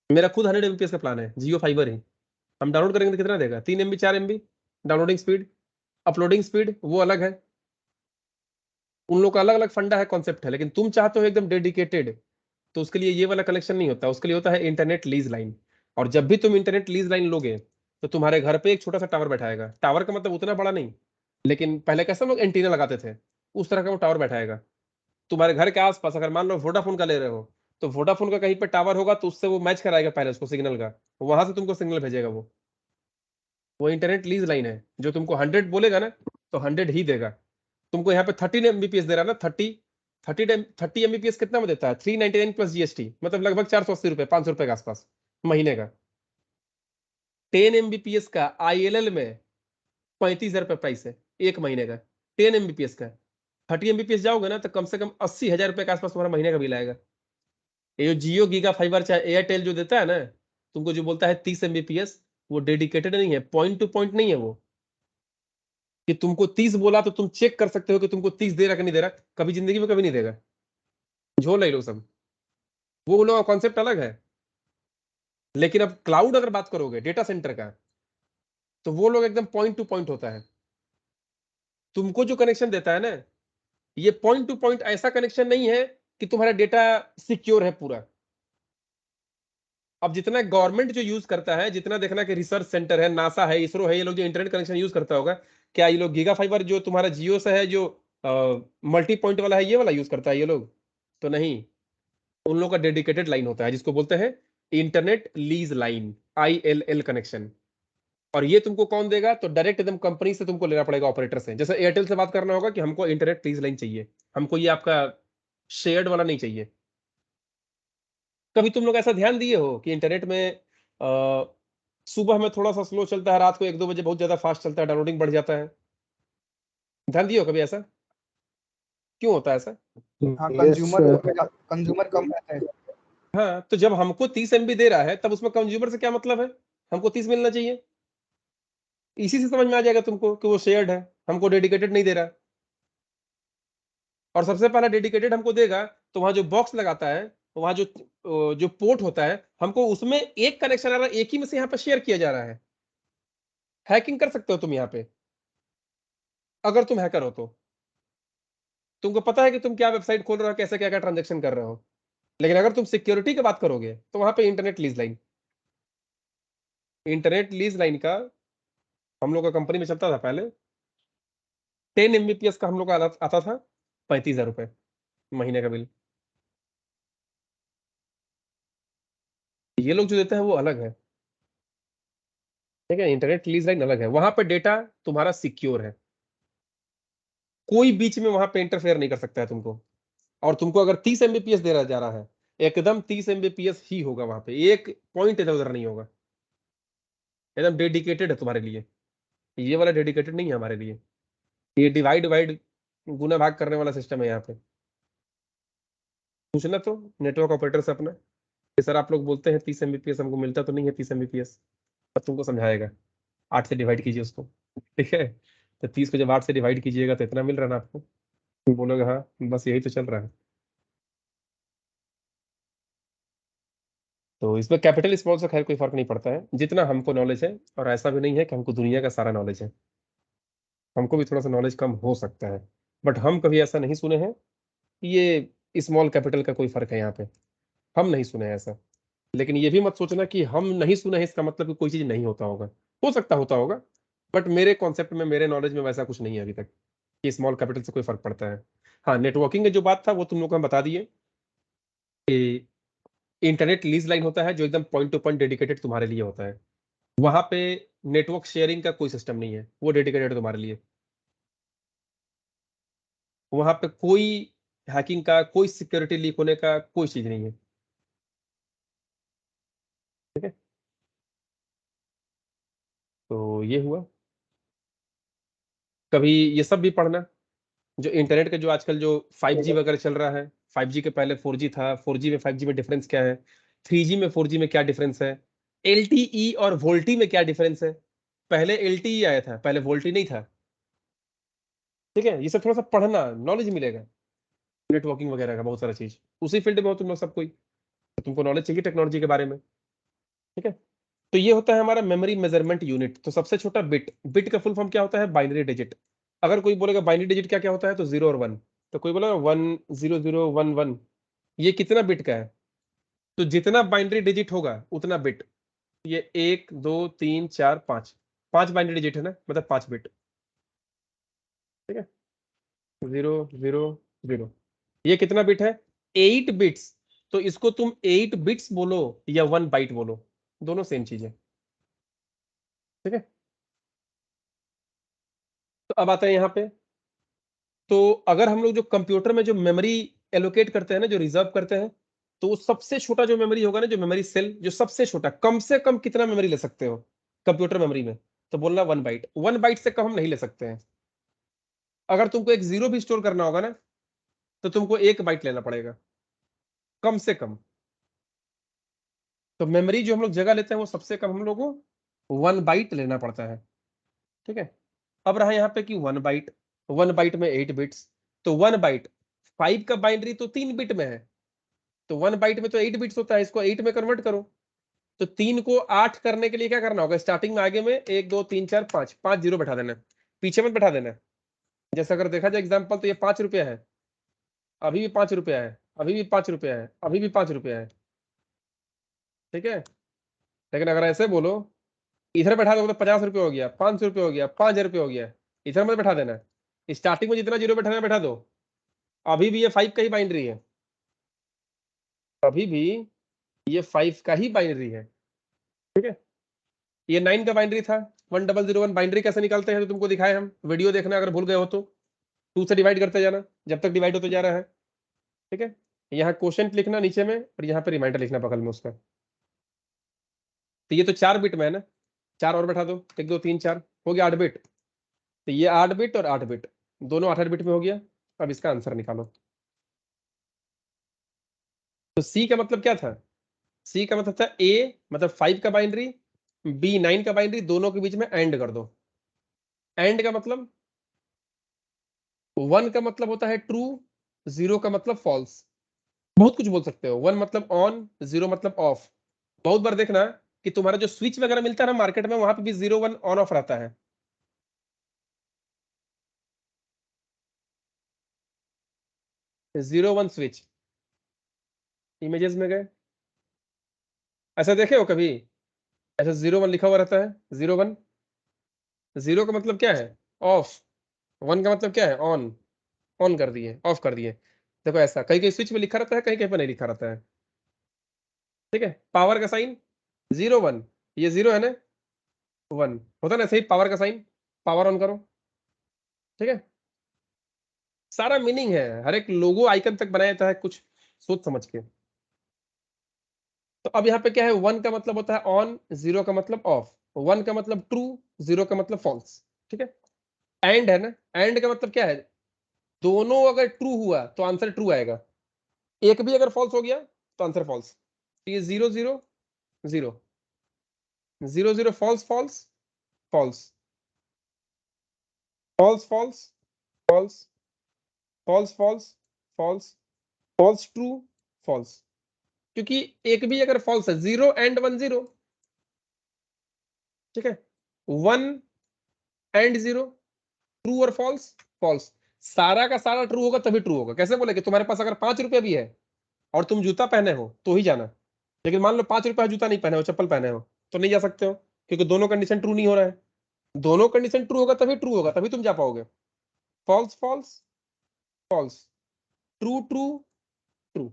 मेरा खुद 100 Mbps का प्लान है, जियो फाइबर ही। हम डाउनलोड करेंगे तो कितना देगा? 3 MB 4 MB downloading speed. Uploading speed वो अलग है, उन लोग का अलग अलग फंडा है, कॉन्सेप्ट है। लेकिन तुम चाहते हो एकदम डेडिकेटेड, तो उसके लिए ये वाला कलेक्शन नहीं होता, उसके लिए होता है इंटरनेट लीज लाइन। और जब भी तुम इंटरनेट लीज लाइन लोगे, तो तुम्हारे घर पे एक छोटा सा टावर बैठाएगा। टावर का मतलब उतना बड़ा नहीं, लेकिन पहले कैसे लोग एंटीना लगाते थे, उस तरह का वो टावर बैठाएगा तुम्हारे घर के आसपास। अगर मान लो वोडाफोन का ले रहे हो, तो वोडाफोन का कहीं पे टावर होगा तो उससे वो मैच कराएगा पहले उसको सिग्नल का, वहां से तुमको सिग्नल भेजेगा। वो इंटरनेट लीज लाइन है, जो तुमको 100 बोलेगा ना, तो 100 ही देगा। तुमको यहाँ पे 13 Mbps दे रहा है ना, 30 Mbps कितना में देता है? 399 प्लस GST, मतलब लगभग 480 रुपए, 500 रुपए के आसपास महीने का। 10 Mbps का ILL में 35,000 रुपए प्राइस है एक महीने का, 10 Mbps का। 30 Mbps जाओगे ना तो कम से कम 80,000 रुपए के आसपास तुम्हारा महीने का बिल आएगा। ये जो जियो गीगा फाइबर चाहे एयरटेल जो देता है ना, तुमको जो बोलता है 30 Mbps, वो डेडिकेटेड नहीं है, पॉइंट टू पॉइंट नहीं है वो, कि तुमको 30 बोला तो तुम चेक कर सकते हो कि तुमको 30 दे रहा कि नहीं दे रहा। कभी जिंदगी में कभी नहीं देगा, झोल ले लो सब। वो लोगों का कॉन्सेप्ट अलग है। लेकिन अब क्लाउड अगर बात करोगे डेटा सेंटर का, तो वो लोग एकदम पॉइंट टू पॉइंट होता है। तुमको जो कनेक्शन देता है ना, ये पॉइंट टू पॉइंट ऐसा कनेक्शन नहीं है कि तुम्हारा डेटा सिक्योर है पूरा। अब जितना गवर्नमेंट जो यूज करता है, जितना देखना कि रिसर्च सेंटर है, नासा है, इसरो है, ये लोग जो इंटरनेट कनेक्शन यूज करता होगा, क्या ये लोग गीगा फाइबर जो तुम्हारा जियो से है, जो मल्टी पॉइंट वाला है, ये वाला यूज करता है ये लोग? तो नहीं। उन लोग का डेडिकेटेड लाइन होता है, जिसको बोलते हैं internet lease line, ILL connection. और ये तुमको कौन देगा? तो डायरेक्ट एकदम कंपनी से तुमको लेना पड़ेगा, ऑपरेटर से। जैसे एयरटेल से बात करना होगा कि हमको इंटरनेट लीज लाइन चाहिए, हमको ये आपका शेयर्ड वाला नहीं चाहिए। कभी तुम लोग ऐसा ध्यान दिए हो कि इंटरनेट में सुबह में थोड़ा सा स्लो चलता है, रात को 1-2 बजे बहुत ज्यादा फास्ट चलता है, डाउनलोडिंग बढ़ जाता है? ध्यान दिए हो कभी ऐसा? क्यों होता है ऐसा? हाँ, यस कंज्यूमर कम रहता है। हाँ, तो जब हमको 30 MB दे रहा है, तब उसमें कंज्यूमर से क्या मतलब है? हमको 30 मिलना चाहिए। इसी से समझ में आ जाएगा तुमको कि वो शेयर्ड है, हमको डेडिकेटेड नहीं दे रहा। और सबसे पहला डेडिकेटेड हमको देगा, तो वहां जो बॉक्स लगाता है, वहां जो पोर्ट होता है, हमको उसमें एक कनेक्शन आ रहा है, एक ही में से यहाँ पे शेयर किया जा रहा है। हैकिंग कर सकते हो तुम यहाँ पे, अगर तुम हैकर हो तो। तुमको पता है कि तुम क्या वेबसाइट खोल रहे हो, कैसे क्या क्या ट्रांजेक्शन कर रहे हो। लेकिन अगर तुम सिक्योरिटी की बात करोगे, तो वहां पे इंटरनेट लीज लाइन का हम लोग का कंपनी में चलता था पहले। 10 Mbps का हम लोग का आता था 35,000 रुपए महीने का बिल। ये लोग जो देते हैं वो अलग है, ठीक है। इंटरनेट लीज लाइन अलग है, वहां पे डेटा तुम्हारा सिक्योर है, कोई बीच में वहां पे इंटरफेयर नहीं कर सकता है तुमको। और तुमको अगर 30 Mbps दे रहा जा रहा है, एकदम 30 Mbps ही होगा, वहां पे एक पॉइंट इधर उधर नहीं होगा, एकदम डेडिकेटेड है तुम्हारे लिए। ये वाला डेडिकेटेड नहीं है हमारे लिए, ये डिवाइड डिवाइड गुना भाग करने वाला सिस्टम है यहाँ पे। पूछना तो नेटवर्क ऑपरेटर से अपना कि सर आप लोग बोलते हैं 30 Mbps, हमको मिलता तो नहीं है 30 Mbps। अब तुमको समझाएगा, 8 से डिवाइड कीजिए उसको, ठीक है। तो 30 को जब 8 से डिवाइड कीजिएगा तो इतना मिल रहा ना आपको, तुम बोलोगे हाँ बस यही तो चल रहा है। तो तो इसमें कैपिटल स्मॉल से खैर कोई फर्क नहीं पड़ता है, जितना हमको नॉलेज है। और ऐसा भी नहीं है कि हमको दुनिया का सारा नॉलेज है, हमको भी थोड़ा सा नॉलेज कम हो सकता है। बट हम कभी ऐसा नहीं सुने हैं कि ये स्मॉल कैपिटल का कोई फर्क है यहाँ पे, हम नहीं सुने हैं ऐसा। लेकिन ये भी मत सोचना कि हम नहीं सुने हैं इसका मतलब कि कोई चीज नहीं होता होगा, हो सकता होता होगा। बट मेरे कॉन्सेप्ट में, मेरे नॉलेज में वैसा कुछ नहीं है अभी तक कि स्मॉल कैपिटल से कोई फर्क पड़ता है। हाँ, नेटवर्किंग की जो बात था वो तुम लोग को हम बता दिए कि इंटरनेट लीज लाइन होता है जो एकदम पॉइंट टू पॉइंट डेडिकेटेड तुम्हारे लिए होता है। वहां पे नेटवर्क शेयरिंग का कोई सिस्टम नहीं है, वो डेडिकेटेड तुम्हारे लिए। वहां पे कोई हैकिंग का, कोई सिक्योरिटी लीक होने का कोई चीज नहीं है। ठीक है, तो ये हुआ। कभी ये सब भी पढ़ना, जो इंटरनेट के जो आजकल जो 5G वगैरह चल रहा है, 5G के पहले 4G था, 4G में 5G में डिफरेंस क्या है, 3G में 4G में क्या डिफरेंस है, LTE और वोल्टी में क्या डिफरेंस है। पहले LTE आया था, पहले वोल्टी नहीं था। ठीक है, ये सब थोड़ा सा पढ़ना, नॉलेज मिलेगा नेटवर्किंग वगैरह का, बहुत सारा चीज उसी फील्ड में हो तुम लोग सब कोई, तो तुमको नॉलेज चाहिए टेक्नोलॉजी के बारे में। ठीक है, तो ये होता है हमारा मेमोरी मेजरमेंट यूनिट। तो सबसे छोटा बिट, बिट का फुल फॉर्म क्या होता है, बाइनरी डिजिट। अगर कोई बोलेगा बाइनरी डिजिट क्या क्या होता है, तो 0 और 1। तो कोई बोलेगा 10011, ये कितना बिट का है, तो जितना बाइनरी डिजिट होगा उतना बिट। ये 1 2 3 4 5, 5 बाइनरी डिजिट है ना, मतलब 5 बिट। ठीक है, 0 0 0, ये कितना बिट है, 8 बिट्स। तो इसको तुम 8 बिट्स बोलो या 1 बाइट बोलो, दोनों सेम चीज है। ठीक है, तो अब आता है यहाँ पे। तो अगर हम लोग जो कंप्यूटर में जो मेमोरी एलोकेट करते हैं ना, जो रिजर्व करते हैं, तो वो सबसे छोटा जो मेमोरी होगा ना, जो मेमोरी सेल जो सबसे छोटा, कम से कम कितना मेमोरी ले सकते हो कंप्यूटर मेमोरी में, तो बोलना 1 बाइट। 1 बाइट से कम हम नहीं ले सकते हैं। अगर तुमको एक 0 भी स्टोर करना होगा ना, तो तुमको 1 बाइट लेना पड़ेगा कम से कम। तो मेमोरी जो हम लोग जगह लेते हैं वो सबसे कम हम लोग को 1 बाइट लेना पड़ता है। ठीक है, अब रहा यहाँ पे कि 1 बाइट, 1 बाइट में 8 बिट्स। तो 1 बाइट, 5 का बाइनरी तो 3 बिट में है, तो 1 बाइट में तो 8 बिट्स होता है, इसको 8 में कन्वर्ट करो। तो 3 को 8 करने के लिए क्या करना होगा, स्टार्टिंग में आगे में 1 2 3 4 5, 5 0 बैठा देना, पीछे मत बैठा देना। जैसे अगर देखा जाए एग्जाम्पल, तो ये 5 रुपया है, अभी भी 5 रुपया है, अभी भी 5 रुपया है, अभी भी 5 रुपया है। ठीक है, लेकिन अगर ऐसे बोलो, इधर बैठा दो तो 50 रुपये हो गया, 500 रुपये हो गया, 5,000 रुपये हो गया। इधर मत बैठा देना, स्टार्टिंग में जितना 0 बैठाना बैठा दो। अभी भी ये 5 का ही बाइनरी है, अभी भी ये 5 का ही बाइनरी है। ठीक है, ये 9 का बाइनरी था, 1001। बाइनरी कैसे निकालते हैं तो तुमको दिखाए हम, वीडियो देखना अगर भूल गए हो तो। 2 से डिवाइड करते जाना जब तक डिवाइड होते जा रहा है। ठीक है, यहाँ क्वेश्चन लिखना नीचे में, और यहाँ पे रिमाइंडर लिखना बगल में उसका। तो ये तो 4 बिट में है ना, 4 और बैठा दो, 1 2 3 4 हो गया 8 बिट। तो ये 8 बिट और 8 बिट, दोनों 8 8 बिट में हो गया। अब इसका आंसर निकालो। तो सी का मतलब क्या था, सी का मतलब था ए मतलब 5 का बाइनरी, बी 9 का बाइनरी, दोनों के बीच में एंड कर दो। एंड का मतलब, 1 का मतलब होता है ट्रू, 0 का मतलब फॉल्स। बहुत कुछ बोल सकते हो, 1 मतलब ऑन, 0 मतलब ऑफ। बहुत बार देखना कि तुम्हारा जो स्विच वगैरह मिलता है ना मार्केट में, वहां पे भी 0 1 ऑन ऑफ रहता है। 0 1 स्विच, इमेजेस में गए, ऐसा देखे हो कभी, ऐसा 0 1 लिखा हुआ रहता है, 0 1। 0 का मतलब क्या है, ऑफ। 1 का मतलब क्या है, ऑन, ऑन कर दिए, ऑफ कर दिए। देखो ऐसा कहीं कहीं स्विच में लिखा रहता है, कहीं कहीं पर नहीं लिखा रहता है। ठीक है, पावर का साइन 0 1, ये 0 है ना, 1 होता है ना, सही पावर का साइन, पावर ऑन करो। ठीक है, सारा मीनिंग है, हर एक लोगो आइकन तक बनाया जाता है कुछ सोच समझ के। तो अब यहाँ पे क्या है, 1 का मतलब होता है ऑन, 0 का मतलब ऑफ, 1 का मतलब ट्रू, 0 का मतलब फॉल्स। ठीक है, एंड है ना, एंड का मतलब क्या है, दोनों अगर ट्रू हुआ तो आंसर ट्रू आएगा, एक भी अगर फॉल्स हो गया तो आंसर फॉल्स। ये 0 0 0, 0 0 false false false, false false false, false false false, false true false. क्योंकि एक भी अगर फॉल्स है, 0 एंड 1 0, ठीक है, 1 एंड 0, ट्रू और फॉल्स, फॉल्स। सारा का सारा ट्रू होगा तभी ट्रू होगा। कैसे बोले कि तुम्हारे पास अगर 5 रुपया भी है और तुम जूता पहने हो तो ही जाना, लेकिन मान लो 5 रुपया जूता नहीं पहने हो, चप्पल पहने हो, तो नहीं जा सकते हो, क्योंकि दोनों कंडीशन ट्रू नहीं हो रहा है। दोनों कंडीशन ट्रू होगा तभी ट्रू होगा, तभी तुम जा पाओगे। False false false, true true true.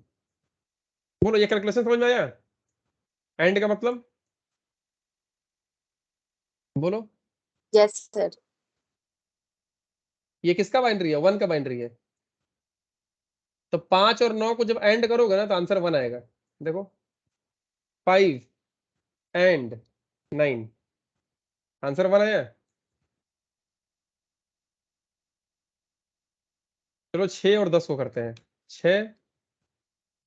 बोलो ये कैलकुलेशन समझ में आया? एंड का मतलब बोलो। Yes sir. ये किसका बाइनरी है? 1 का बाइनरी है। तो 5 और 9 को जब एंड करोगे ना तो आंसर 1 आएगा। देखो 5 एंड 9, आंसर 1 आया। चलो 6 और 10 को करते हैं। 6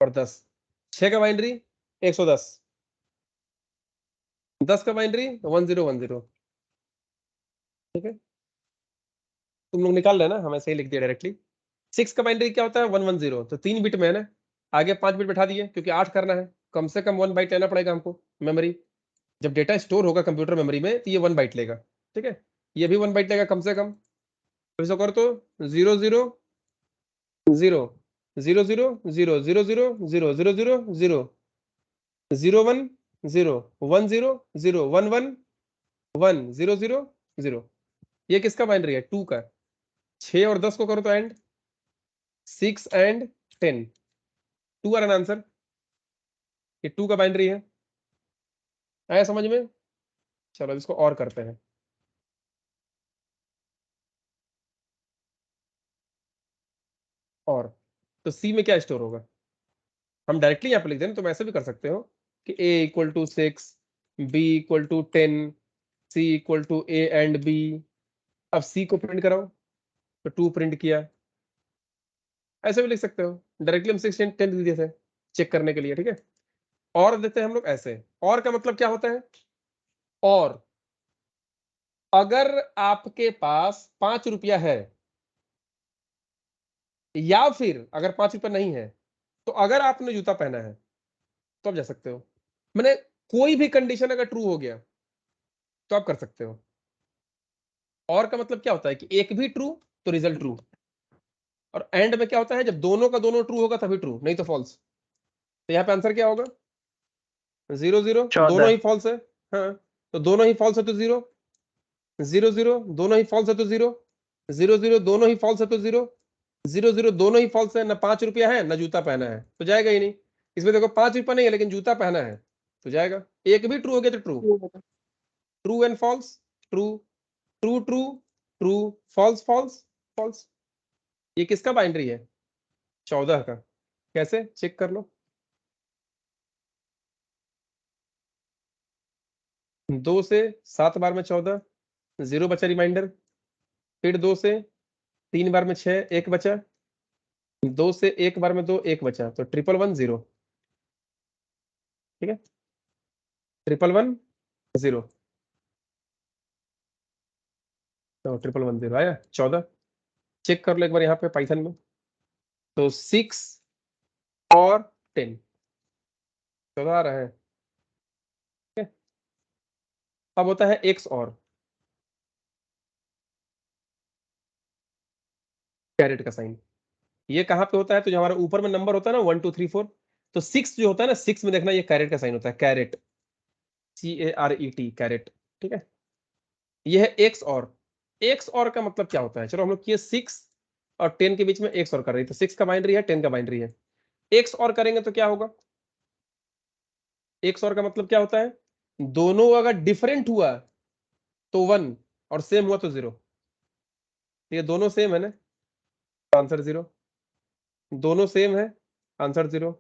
और 10, 6 का बाइनरी 110, 10 का बाइनरी 1010, ठीक है। तुम लोग निकाल लेना, हमें सही लिख दिया डायरेक्टली। 6 का बाइनरी क्या होता है? 110। तो 3 बिट में है ना, आगे 5 बिट बैठा दिए, क्योंकि 8 करना है, कम से कम 1 बाइट लेना पड़ेगा हमको मेमोरी। जब डेटा स्टोर होगा कंप्यूटर मेमोरी में तो ये 1 बाइट लेगा, ठीक है। ये भी 1 बाइट लेगा कम से कम। तो इसको कर तो 0 0 0 0 0 0 0 0 0 0 0 0 0 1 0 1 0 0 1 1 1 0 0 0। ये किसका बाइनरी है? 2 का। 6 और 10 को करो तो and 6 and 10, 2 are an answer. ये 2 का बाइनरी है। आया समझ में? चलो इसको और करते हैं। और तो सी में क्या स्टोर होगा? हम डायरेक्टली यहाँ पे लिख दें, तुम ऐसे भी कर सकते हो कि a equal to 6, b equal to 10, c equal to a and b। अब c को प्रिंट कराओ तो 2 प्रिंट किया। ऐसे भी लिख सकते हो, डायरेक्टली हम 6 एंड 10 दिए थे चेक करने के लिए, ठीक है। और देते हैं हम लोग ऐसे। और का मतलब क्या होता है? और अगर आपके पास 5 रुपया है, या फिर अगर 5 रुपया नहीं है, तो अगर आपने जूता पहना है तो आप जा सकते हो। मैंने कोई भी कंडीशन अगर ट्रू हो गया तो आप कर सकते हो। और का मतलब क्या होता है कि एक भी ट्रू तो रिजल्ट ट्रू। और एंड में क्या होता है? जब दोनों का दोनों ट्रू होगा तभी ट्रू, नहीं तो फॉल्स। तो यहाँ पे आंसर क्या होगा? 0 0, 14। दोनों ही फॉल्स है। हाँ, तो दोनों ही फॉल्स है तो 0 0 0, दोनों ही फॉल्स है तो 0 0 0, दोनों ही फॉल्स है तो 0 0 0, दोनों ही फॉल्स है। ना 5 रुपया है ना जूता पहना है, तो जाएगा ही नहीं। इसमें देखो 5 रुपया नहीं है लेकिन जूता पहना है, तो जाएगा। एक भी ट्रू हो गया तो true. True and false, true true true true, false false false. ये किसका बाइनरी है? 14 का। कैसे चेक कर लो? 2 से 7 बार में 14, 0 बचा रिमाइंडर। फिर 2 से 3 बार में 6, 1 बचा। 2 से 1 बार में 2, 1 बचा, तो 11110, ठीक है। 11110, तो 11110 आया 14। चेक कर लो एक बार यहाँ पे पाइथन में। तो 6 और 10, 14 आ रहा है, ठीक है। अब होता है एक्स और कैरेट का साइन। ये कहाँ पे होता है? तो जो हमारा ऊपर में नंबर होता है ना 1 2 3 4, तो 6 जो होता है ना, 6 में देखना ये कैरेट का साइन होता है। कैरेट, CARET, कैरेट, ठीक है। ये है एक्स और। एक्स और का मतलब क्या होता है? चलो हम लोग किए 6 और 10 के बीच में एक्स और कर रही है, तो 6 का बाइनरी है, 10 का बाइनरी है। एक्स और करेंगे तो क्या होगा? एक्स और का मतलब क्या होता है? दोनों अगर डिफरेंट हुआ तो 1 और सेम हुआ तो 0। ये दोनों सेम है ना, आंसर 0। दोनों सेम है, आंसर 0।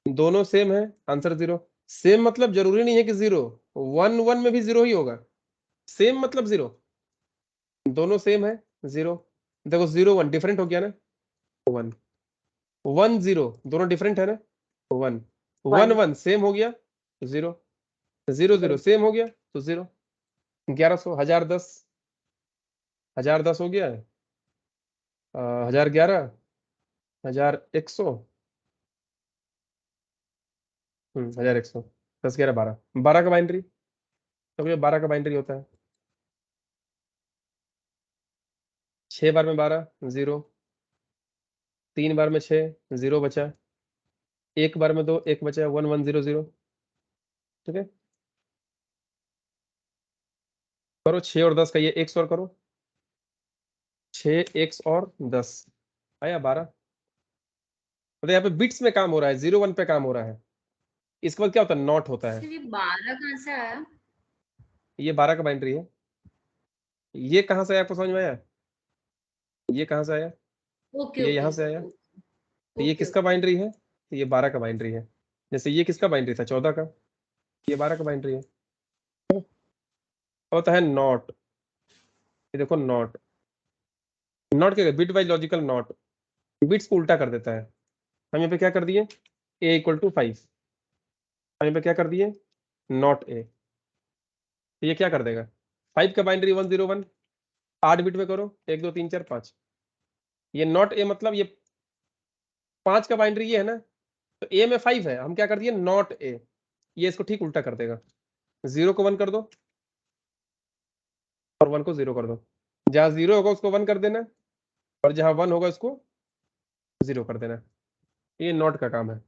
दोनों सेम है, आंसर 0। सेम मतलब जरूरी नहीं है कि 0, 1 1 में भी 0 ही होगा। सेम मतलब 0। दोनों सेम है, 0। देखो 0 1 डिफरेंट हो गया ना, 1 1 0, दोनों डिफरेंट है ना, 1 1 1 सेम हो गया तो 0 0 0 सेम हो गया तो 0। 1100, 1010, 1010 हो गया, 1011, 1100, 1100 10 11 12 12 का बाइनरी, तो ये 12 का बाइनरी होता है। 6 बार में 12 0, 3 बार में 6 0 बचा, 1 बार में 2 1 बचा 1 1 0 0। ठीक है, करो 6 और 10 का ये 1 और करो, 6 1 और 10 आया 12। मतलब यहाँ पे बिट्स में काम हो रहा है, 0 1 पे काम हो रहा है। इसके बाद क्या होता है, नॉट होता है। ये 12 कहाँ से आया? ये 12 का बाइनरी है। ये कहाँ से आया, आपको समझ में आया? ये कहाँ से आया? ओके ये ओके यहाँ से आया। तो ये ओके किसका बाइनरी है? तो ये 12 का बाइनरी है। जैसे ये किसका बाइनरी था, 14 का, ये 12 का बाइनरी है। अब होता है नॉट। ये देखो नॉट, नॉट क्या, bit wise logical not, bits को उल्टा कर देता है। हम यहाँ पे क्या कर दिए, a इक्वल टू 5, हम यहाँ पे क्या कर दिए, नॉट a। तो ये क्या कर देगा, 5 का बाइनरी 101, 8 बिट में करो 1 2 3 4 5। ये नॉट a मतलब ये 5 का बाइनरी ये है ना, तो a में 5 है, हम क्या कर दिए नॉट a। ये इसको ठीक उल्टा कर देगा, 0 को 1 कर दो और 1 को 0 कर दो। जहां 0 होगा उसको 1 कर देना, और जहां 1 होगा उसको 0 कर देना। ये नॉट का काम है।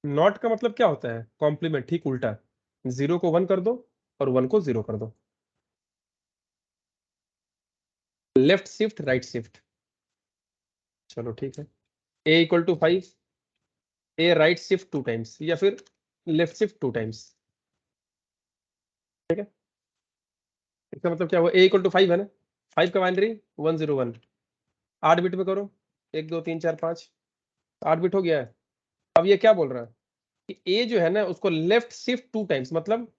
नॉट का मतलब क्या होता है, कॉम्प्लीमेंट, ठीक उल्टा। 0 को 1 कर दो और 1 को 0 कर दो। Left shift right shift. चलो ठीक है, a equal to 5, a right shift 2 times या फिर लेफ्ट शिफ्ट 2 टाइम्स। ठीक है, इसका मतलब क्या हुआ, a इक्वल टू 5 है ना, 5 का बाइनरी 101, 8 बिट में करो 1 2 3 4 5, 8 बिट हो गया है। अब ये क्या बोल रहा है कि a जो है ना उसको लेफ्ट शिफ्ट 2 टाइम्स, मतलब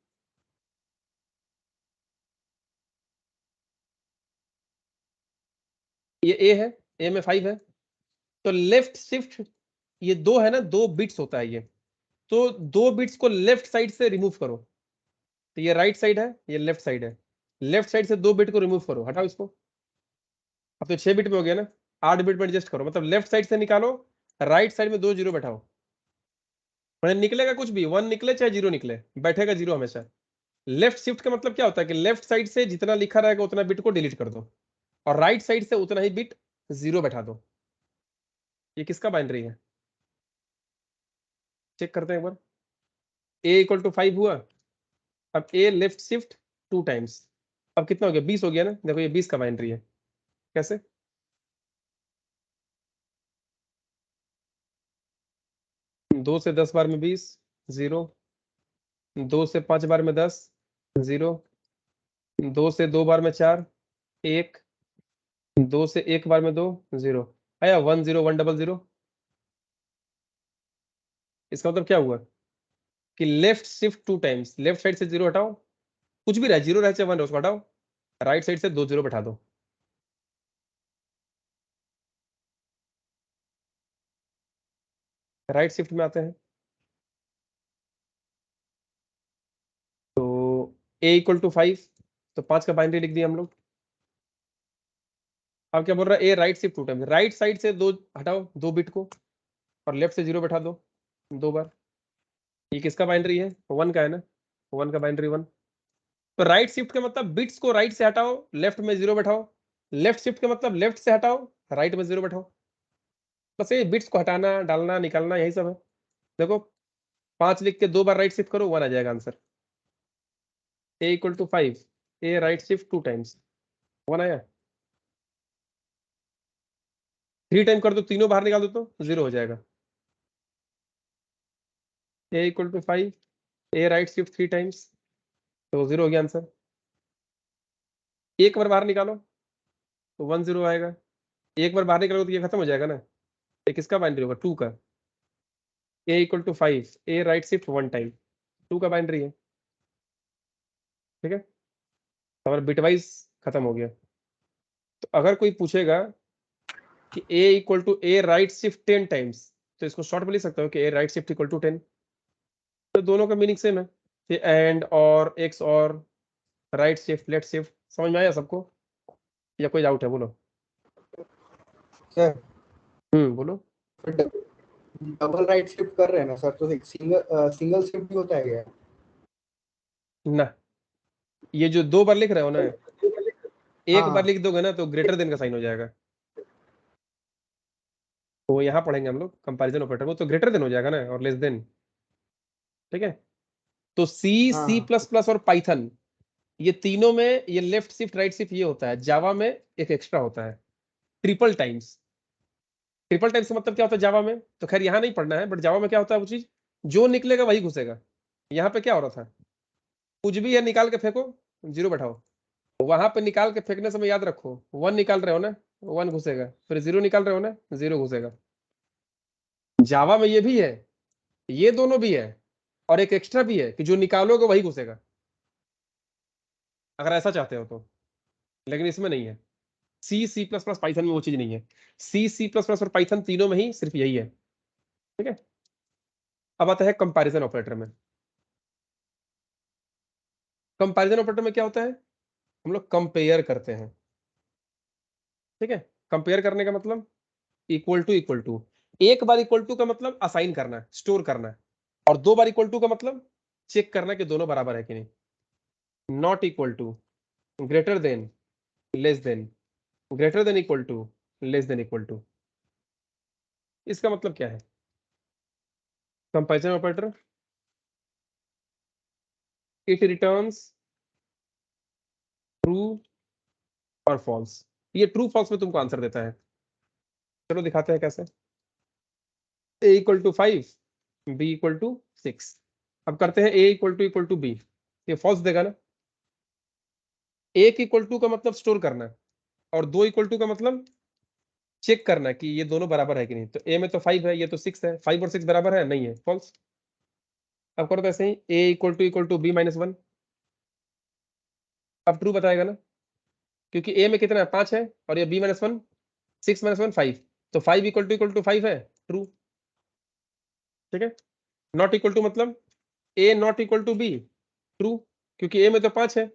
ये a है, a में 5 है, तो लेफ्ट शिफ्ट ये 2 है ना, 2 बिट्स होता है ये, तो 2 बिट्स को लेफ्ट साइड से रिमूव करो। तो ये राइट साइड है, ये लेफ्ट साइड है, लेफ्ट साइड से 2 बिट को रिमूव करो, हटाओ इसको। अब तो 6 बिट में हो गया ना, 8 बिट में एडजस्ट करो, मतलब लेफ्ट साइड से निकालो, राइट साइड में 2 जीरो बैठाओ। मतलब निकलेगा कुछ भी, 1 निकले चाहे 0 निकले, बैठेगा 0 हमेशा। लेफ्ट शिफ्ट का मतलब क्या होता है कि लेफ्ट साइड से जितना लिखा रहेगा उतना बिट को डिलीट कर दो, और राइट साइड से उतना ही बिट 0 बैठा दो। ये किसका बाइनरी है, चेक करते हैं एक बार। a इक्वल टू 5 हुआ, अब a लेफ्ट शिफ्ट 2 टाइम्स, अब कितना हो गया, 20 हो गया ना। देखो ये 20 का बाइनरी है। कैसे, 2 से 10 बार में 20 0, 2 से 5 बार में 10 0, 2 से 2 बार में 4 1, 2 से 1 बार में 2 0, आया 1 0 1 0 0। इसका मतलब क्या हुआ कि left shift 2 times, left side से 0 हटाओ, कुछ भी रहे 0 रहे चाहे 1 रहे उसको हटाओ, राइट साइड से 2 0 बैठा दो। राइट शिफ्ट में आते हैं, तो a इक्वल टू 5, तो 5 का बाइनरी लिख दिया हम लोग। अब क्या बोल रहा है, A right shift 2 times, right side से 2 हटाओ 2 बिट को, और लेफ्ट से 0 बैठा दो 2 बार। ये किसका बाइनरी है, 1 का है ना, 1 का बाइनरी 1। तो राइट शिफ्ट का मतलब बिट्स को राइट से हटाओ, लेफ्ट में 0 बैठाओ, लेफ्ट शिफ्ट का मतलब लेफ्ट से हटाओ, राइट में 0 बैठाओ। बस ये बिट्स को हटाना डालना निकालना यही सब है। देखो 5 लिख के 2 बार राइट शिफ्ट करो 1 आ जाएगा answer. a equal to 5, a right shift 2 times 1 आया, 3 टाइम कर दो, तीनों बाहर निकाल दो तो 0 हो जाएगा। a equal to 5, a right shift 3 times, तो 0 हो गया आंसर। एक बार बाहर निकालो तो 1 0 आएगा, एक बार बाहर निकालो तो ये खत्म हो जाएगा ना। ये किसका बाइनरी होगा, 2 का। a equal to 5, a right shift 1 time, 2 का बाइनरी है। ठीक है, तो हमारा बिटवाइज खत्म हो गया। तो अगर कोई पूछेगा कि a equal to a right shift 10 times, तो इसको शॉर्ट में लिख सकते हो कि a right shift equal to 10। तो दोनों का मीनिंग सेम है, ये and or XOR right shift left shift. समझ में आया सबको, या कोई डाउट है बोलो। सर बोलो। डबल राइट शिफ्ट कर रहे हैं ना सर, तो एक सिंगल शिफ्ट भी होता है क्या? ना, ये जो 2 बार लिख रहे हो ना, एक हाँ बार लिख दोगे ना तो ग्रेटर देन का साइन हो जाएगा। तो यहाँ पढ़ेंगे हम लोग कंपैरिजन ऑपरेटर, वो तो ग्रेटर देन हो जाएगा ना, और लेस देन। ठीक है, तो सी, सी हाँ प्लस प्लस और पाइथन, ये तीनों में ये लेफ्ट शिफ्ट राइट शिफ्ट ये होता है। जावा में एक एक्स्ट्रा होता है, ट्रिपल टाइम्स। ट्रिपल टाइम्स का मतलब क्या होता है जावा में, तो खैर यहाँ नहीं पढ़ना है, बट जावा में क्या होता है वो चीज, जो निकलेगा वही घुसेगा। यहाँ पे क्या हो रहा था, कुछ भी है निकाल के फेंको, 0 बैठाओ। वहां पे निकाल के फेंकने समय याद रखो, 1 निकाल रहे हो ना, 1 घुसेगा, फिर 0 निकाल रहे हो ना, 0 घुसेगा। जावा में ये भी है, ये दोनों भी है, और एक एक्स्ट्रा भी है कि जो निकालोगे वही घुसेगा, अगर ऐसा चाहते हो तो। लेकिन इसमें नहीं है, सी, सी प्लस प्लस, पाइथन में वो चीज नहीं है। सी, सी प्लस प्लस और पाइथन तीनों में ही सिर्फ यही है। ठीक है, अब आता है कंपैरिजन ऑपरेटर में। कंपैरिजन ऑपरेटर में क्या होता है, हम लोग कंपेयर करते हैं। ठीक है, कंपेयर करने का मतलब इक्वल टू इक्वल टू। एक बार इक्वल टू का मतलब असाइन करना, स्टोर करना, और 2 बार इक्वल टू का मतलब चेक करना कि दोनों बराबर है कि नहीं। Not equal to, greater than, less than, greater than equal to, less than equal to. इसका मतलब क्या है comparison operator, it returns true और फॉल्स। ये ट्रू फॉल्स में तुमको आंसर देता है। चलो दिखाते हैं कैसे। a equal to 5, b equal to 6। अब करते हैं a इक्वल टू b, ये फॉल्स देगा ना। एक इक्वल टू का मतलब स्टोर करना है, और 2 इक्वल टू का मतलब चेक करना कि ये दोनों बराबर है कि नहीं। तो a में तो 5 है, ये तो 6 है, 5 और 6 बराबर है, नहीं है, फॉल्स। अब करो तो ऐसे ही, a equal to b minus 1। अब ट्रू बताएगा ना, क्योंकि a में कितना है, 5 है, और ये b माइनस 1, 6 माइनस 1 5, तो 5 इक्वल टू 5 है, ट्रू। ठीक है, नॉट इक्वल टू मतलब a not equal to b, true, क्योंकि a में तो 5 है,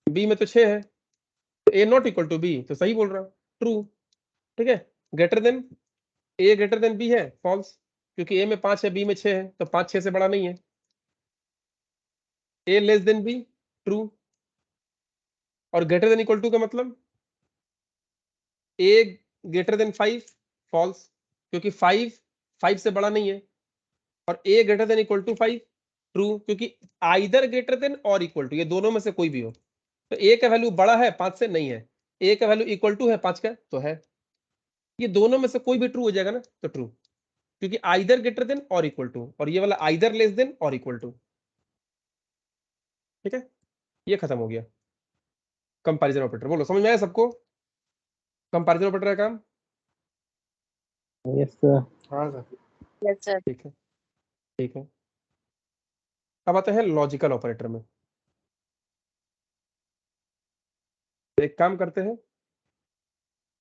b में तो 6 है, तो a not equal to b, तो सही बोल रहा हूं, ट्रू। ठीक है, greater than, a greater than b है, फॉल्स, क्योंकि a में 5 है, b में 6 है, तो 5 6 से बड़ा नहीं है। a less than b, true, और ग्रेटर देन इक्वल टू का मतलब a ग्रेटर देन 5, फॉल्स, क्योंकि 5 से बड़ा नहीं है, और a greater than equal to 5, true, क्योंकि either greater than or equal to, ये दोनों में से कोई भी हो। तो a का वैल्यू बड़ा है 5 से, नहीं है, a का वैल्यू इक्वल टू है 5 का, तो है। ये दोनों में से कोई भी ट्रू हो जाएगा ना, तो ट्रू, क्योंकि either greater than or equal to, और ये वाला either less than or equal to. ठीक है, ये खत्म हो गया कंपैरिजन ऑपरेटर। बोलो समझ में आया सबको कंपैरिजन ऑपरेटर का काम? Yes sir. हाँ सर। Yes sir. ठीक है, ठीक है। अब आते हैं लॉजिकल ऑपरेटर में। एक काम करते हैं,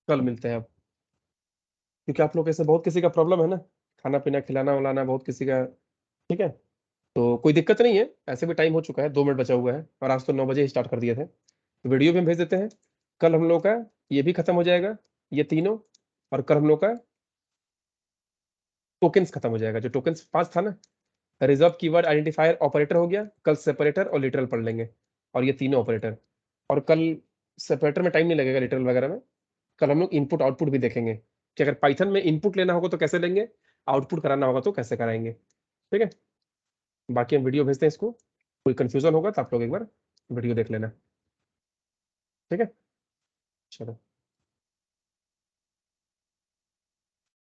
कल मिलते हैं अब, क्योंकि आप लोग ऐसे बहुत किसी का प्रॉब्लम है ना, खाना पीना खिलाना उलाना बहुत किसी का। ठीक है, तो कोई दिक्कत नहीं है, ऐसे भी टाइम हो चुका है, 2 मिनट बचा हुआ है, और आज तो 9 बजे ही स्टार्ट कर दिए थे, तो वीडियो भी हम भेज देते हैं। कल हम लोग का ये भी खत्म हो जाएगा, ये तीनों, और कल हम लोग का टोकन्स खत्म हो जाएगा। जो टोकन्स 5 था ना, रिजर्व कीवर्ड, आइडेंटिफायर, ऑपरेटर हो गया, कल सेपरेटर और लिटरल पढ़ लेंगे, और ये तीनों ऑपरेटर। और कल सेपरेटर में टाइम नहीं लगेगा, लिटरल वगैरह में। कल हम लोग इनपुट आउटपुट भी देखेंगे कि अगर पाइथन में इनपुट लेना होगा तो कैसे लेंगे, आउटपुट कराना होगा तो कैसे कराएंगे। ठीक है, बाकी हम वीडियो भेजते हैं इसको, कोई कंफ्यूजन होगा तो आप लोग एक बार वीडियो देख लेना। ठीक है, चलो।